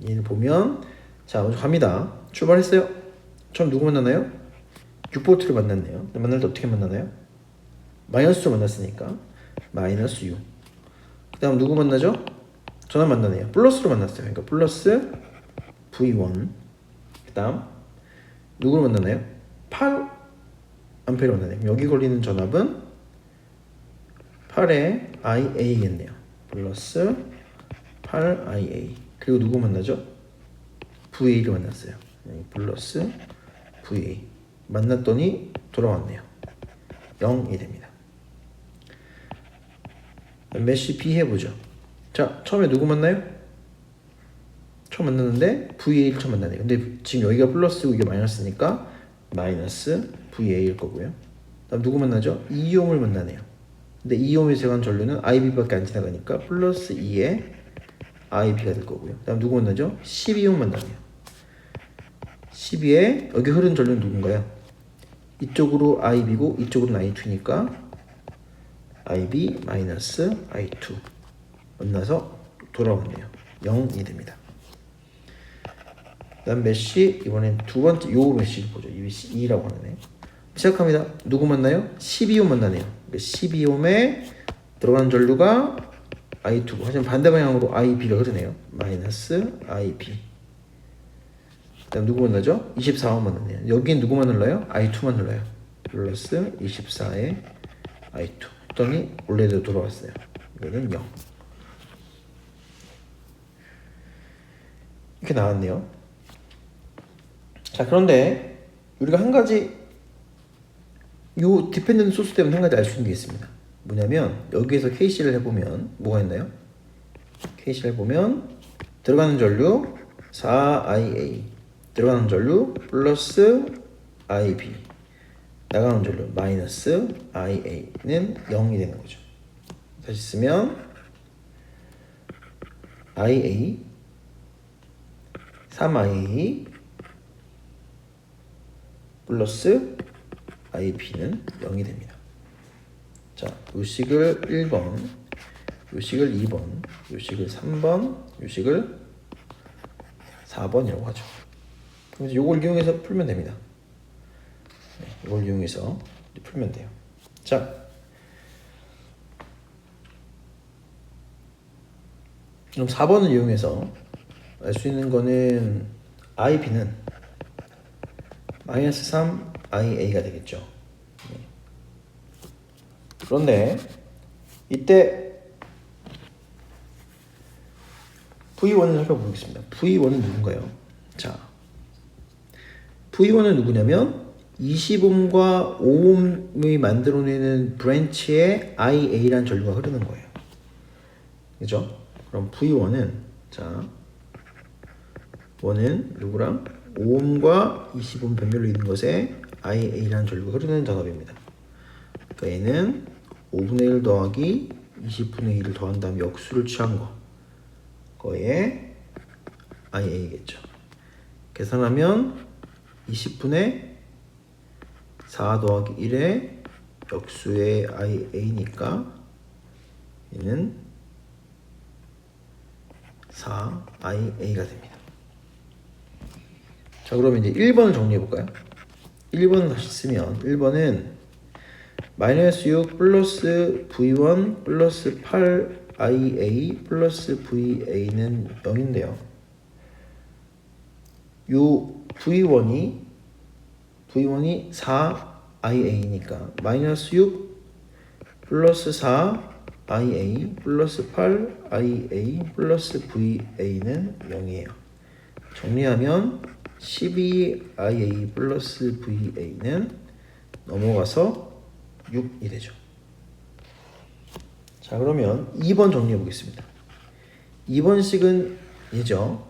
얘를 보면 자, 먼저 갑니다. 출발했어요. 처음 누구 만나나요? 6V를 만났네요. 만날 때 어떻게 만나나요? 마이너스 2 만났으니까 마이너스 U. 그 다음 누구 만나죠? 전압 만나네요. 플러스로 만났어요. 그러니까 플러스 V1. 그 다음 누구를 만나나요? 8A를 만나네요. 여기 걸리는 전압은 8의 IA겠네요. 플러스 8IA. 그리고 누구 만나죠? VA를 만났어요. 플러스 VA. 만났더니 돌아왔네요. 0이 됩니다. 메쉬 B 해보죠. 자, 처음에 누구 만나요? 처음 만났는데 VA를 처음 만나네요. 근데 지금 여기가 플러스고 이게 마이너스니까 마이너스 VA일 거고요. 다음 누구 만나죠? 2ohm을 만나네요. 근데 2옴에서 지나간 전류는 IB밖에 안 지나가니까 플러스 2에 IB가 될 거고요. 다음 누구 만나죠? 12옴 만나네요. 12에 여기 흐른 전류는 누군가요? 이쪽으로 IB고 이쪽으로는 I2니까 IB 마이너스 I2 만나서 돌아오네요. 0이 됩니다. 다음 메쉬 이번엔 두 번째 요 메쉬를 보죠. 이 메쉬 2라고 하네. 시작합니다. 누구 만나요? 12옴 만나네요. 12옴에 들어가는 전류가 I2고 하지만 반대 방향으로 IB가 흐르네요. 마이너스 IB. 다음 누구 만나죠? 24옴 만나네요. 여긴 누구만 흘러요? I2만 흘러요. 플러스 24에 I2 했더니 원래대로 돌아왔어요. 이거는 0 이렇게 나왔네요. 자, 그런데 우리가 한 가지 요 디펜던트 소스 때문에 한 가지 알 수 있는 게 있습니다. 뭐냐면 여기에서 KC를 해보면 뭐가 있나요? KC를 해보면 들어가는 전류 4IA 들어가는 전류 플러스 IB 나가는 전류 마이너스 IA는 0이 되는 거죠. 다시 쓰면 IA 3IA 플러스 IB는 0이 됩니다. 자, 요식을 1번, 요식을 2번, 요식을 3번, 요식을 4번이라고 하죠. 그럼 이걸 이용해서 풀면 됩니다. 이걸 이용해서 풀면 돼요. 자, 그럼 4번을 이용해서 알 수 있는 거는 IB는 마이너스 3IA가 되겠죠. 그런데 이때 V1을 살펴보겠습니다. V1은 누군가요? 자, V1은 누구냐면 20옴과 5옴이 만들어내는 브랜치에 IA라는 전류가 흐르는 거예요. 그죠? 그럼 V1은 자, 1은 누구랑 5옴과 20옴 변별로 있는 것에 IA라는 전류가 흐르는 작업입니다. 그러니까 얘는 5분의 1 더하기 20분의 1을 더한 다음에 역수를 취한 거에 IA겠죠. 계산하면 20분의 4 더하기 1의 역수의 IA니까 얘는 4IA가 됩니다. 자, 그러면 이제 1번을 정리해 볼까요? 1번을 다시 쓰면 1번은 마이너스 6 플러스 V1 플러스 8IA 플러스 VA는 0인데요. 요 V1이 4IA니까 마이너스 6 플러스 4IA 플러스 8IA 플러스 VA는 0이에요. 정리하면 12IA 플러스 VA는 넘어가서 6이 되죠. 자, 그러면 2번 정리해 보겠습니다. 2번식은 얘죠.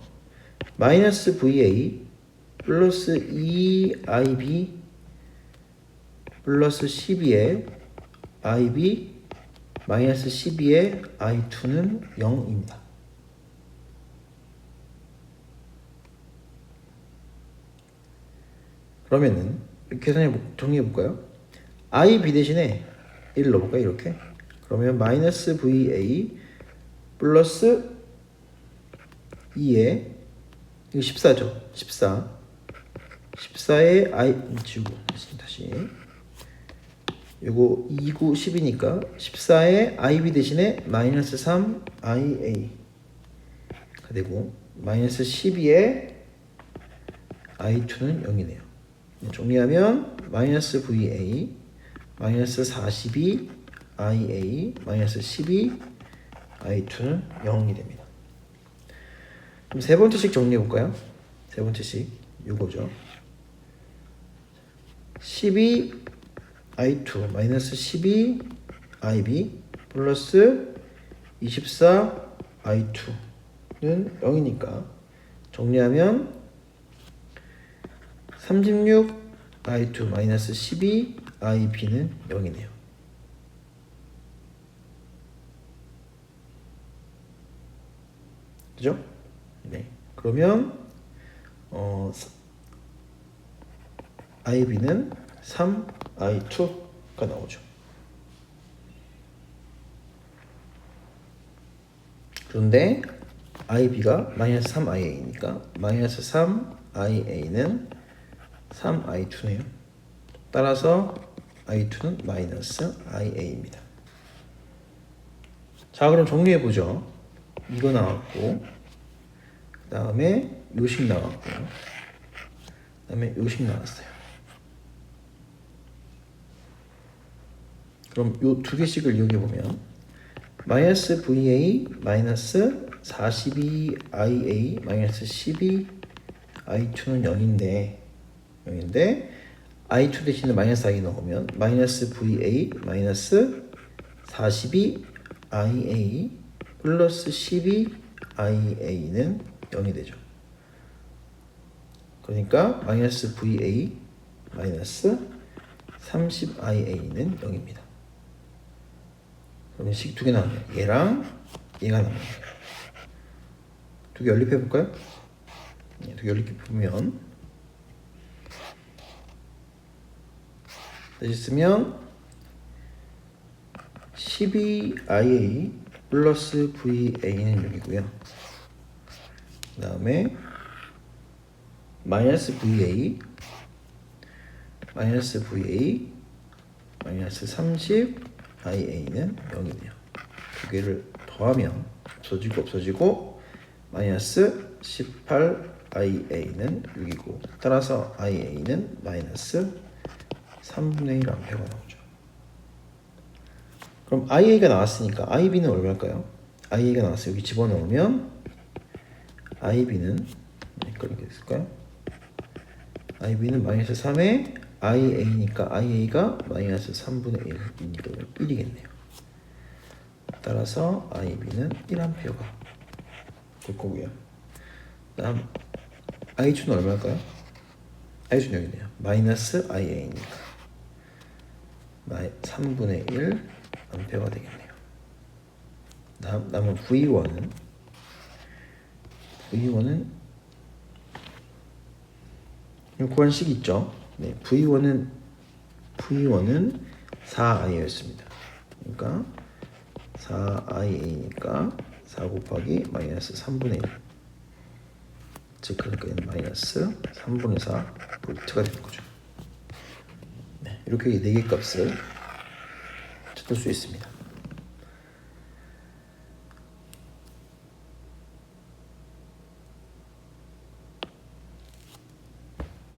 마이너스 VA 플러스 2IB 플러스 12에 IB 마이너스 12에 I2는 0입니다. 그러면은 이렇게 정리해 볼까요? IB 대신에 1을 넣어볼까요? 이렇게. 그러면 마이너스 VA 플러스 2에 이거 14죠. 14에 I 지우고 다시 요거 2, 9, 10이니까 14에 IB 대신에 마이너스 3IA가 되고 마이너스 12에 I2는 0이네요. 정리하면 마이너스 VA 마이너스 42 IA 마이너스 12 I2는 0이 됩니다. 그럼 세 번째씩 정리해 볼까요? 세 번째씩 요거죠. 12 I2 마이너스 12 IB 플러스 24 I2는 0이니까 정리하면 36 I2 마이너스 12 IB는 0이네요. 그죠? 네. 그러면 IB는 3I2가 나오죠. 그런데 IB가 마이너스 3IA니까 마이너스 3IA는 3I2네요. 따라서 I2는 마이너스 IA입니다. 자, 그럼 정리해보죠. 이거 나왔고, 그 다음에 요식 나왔고, 그 다음에 요식 나왔어요. 그럼 요 두 개씩을 이용해보면 마이너스 VA 마이너스 42IA 마이너스 12I2는 0인데 I2 대신에 마이너스 I 넣으면 마이너스 VA 마이너스 42IA 플러스 12IA는 0이 되죠. 그러니까 마이너스 VA 마이너스 30IA는 0입니다. 그러면 식 두 개 나오네요. 얘랑 얘가 나옵니다. 두 개 연립해 볼까요? 네, 두 개 연립해 보면 다시 쓰면 12IA 플러스 VA는 6이고요. 그 다음에 마이너스 VA 마이너스 30IA는 0이네요. 두 개를 더하면 없어지고 마이너스 18IA는 6이고 따라서 IA는 마이너스 3분의 1 암페어가 나오죠. 그럼 IA가 나왔으니까 IB는 얼마일까요? IA가 나왔어요. 여기 집어넣으면 IB는 이렇게 됐을까요? IB는 마이너스 3에 IA니까 IA가 마이너스 3분의 1이니까 1이겠네요. 따라서 IB는 1A가 될 거고요. 다음 I2는 얼마일까요? I2는 여기네요. 마이너스 IA니까 3분의 1A가 되겠네요. 남은 V1은 구한식 있죠. 네, V1은 4i였습니다. 그러니까 4i니까 4 곱하기 마이너스 3분의 1. 즉 그러니까 마이너스 3분의 4 볼트가 되는 거죠. 네, 이렇게 4개 값을 찾을 수 있습니다.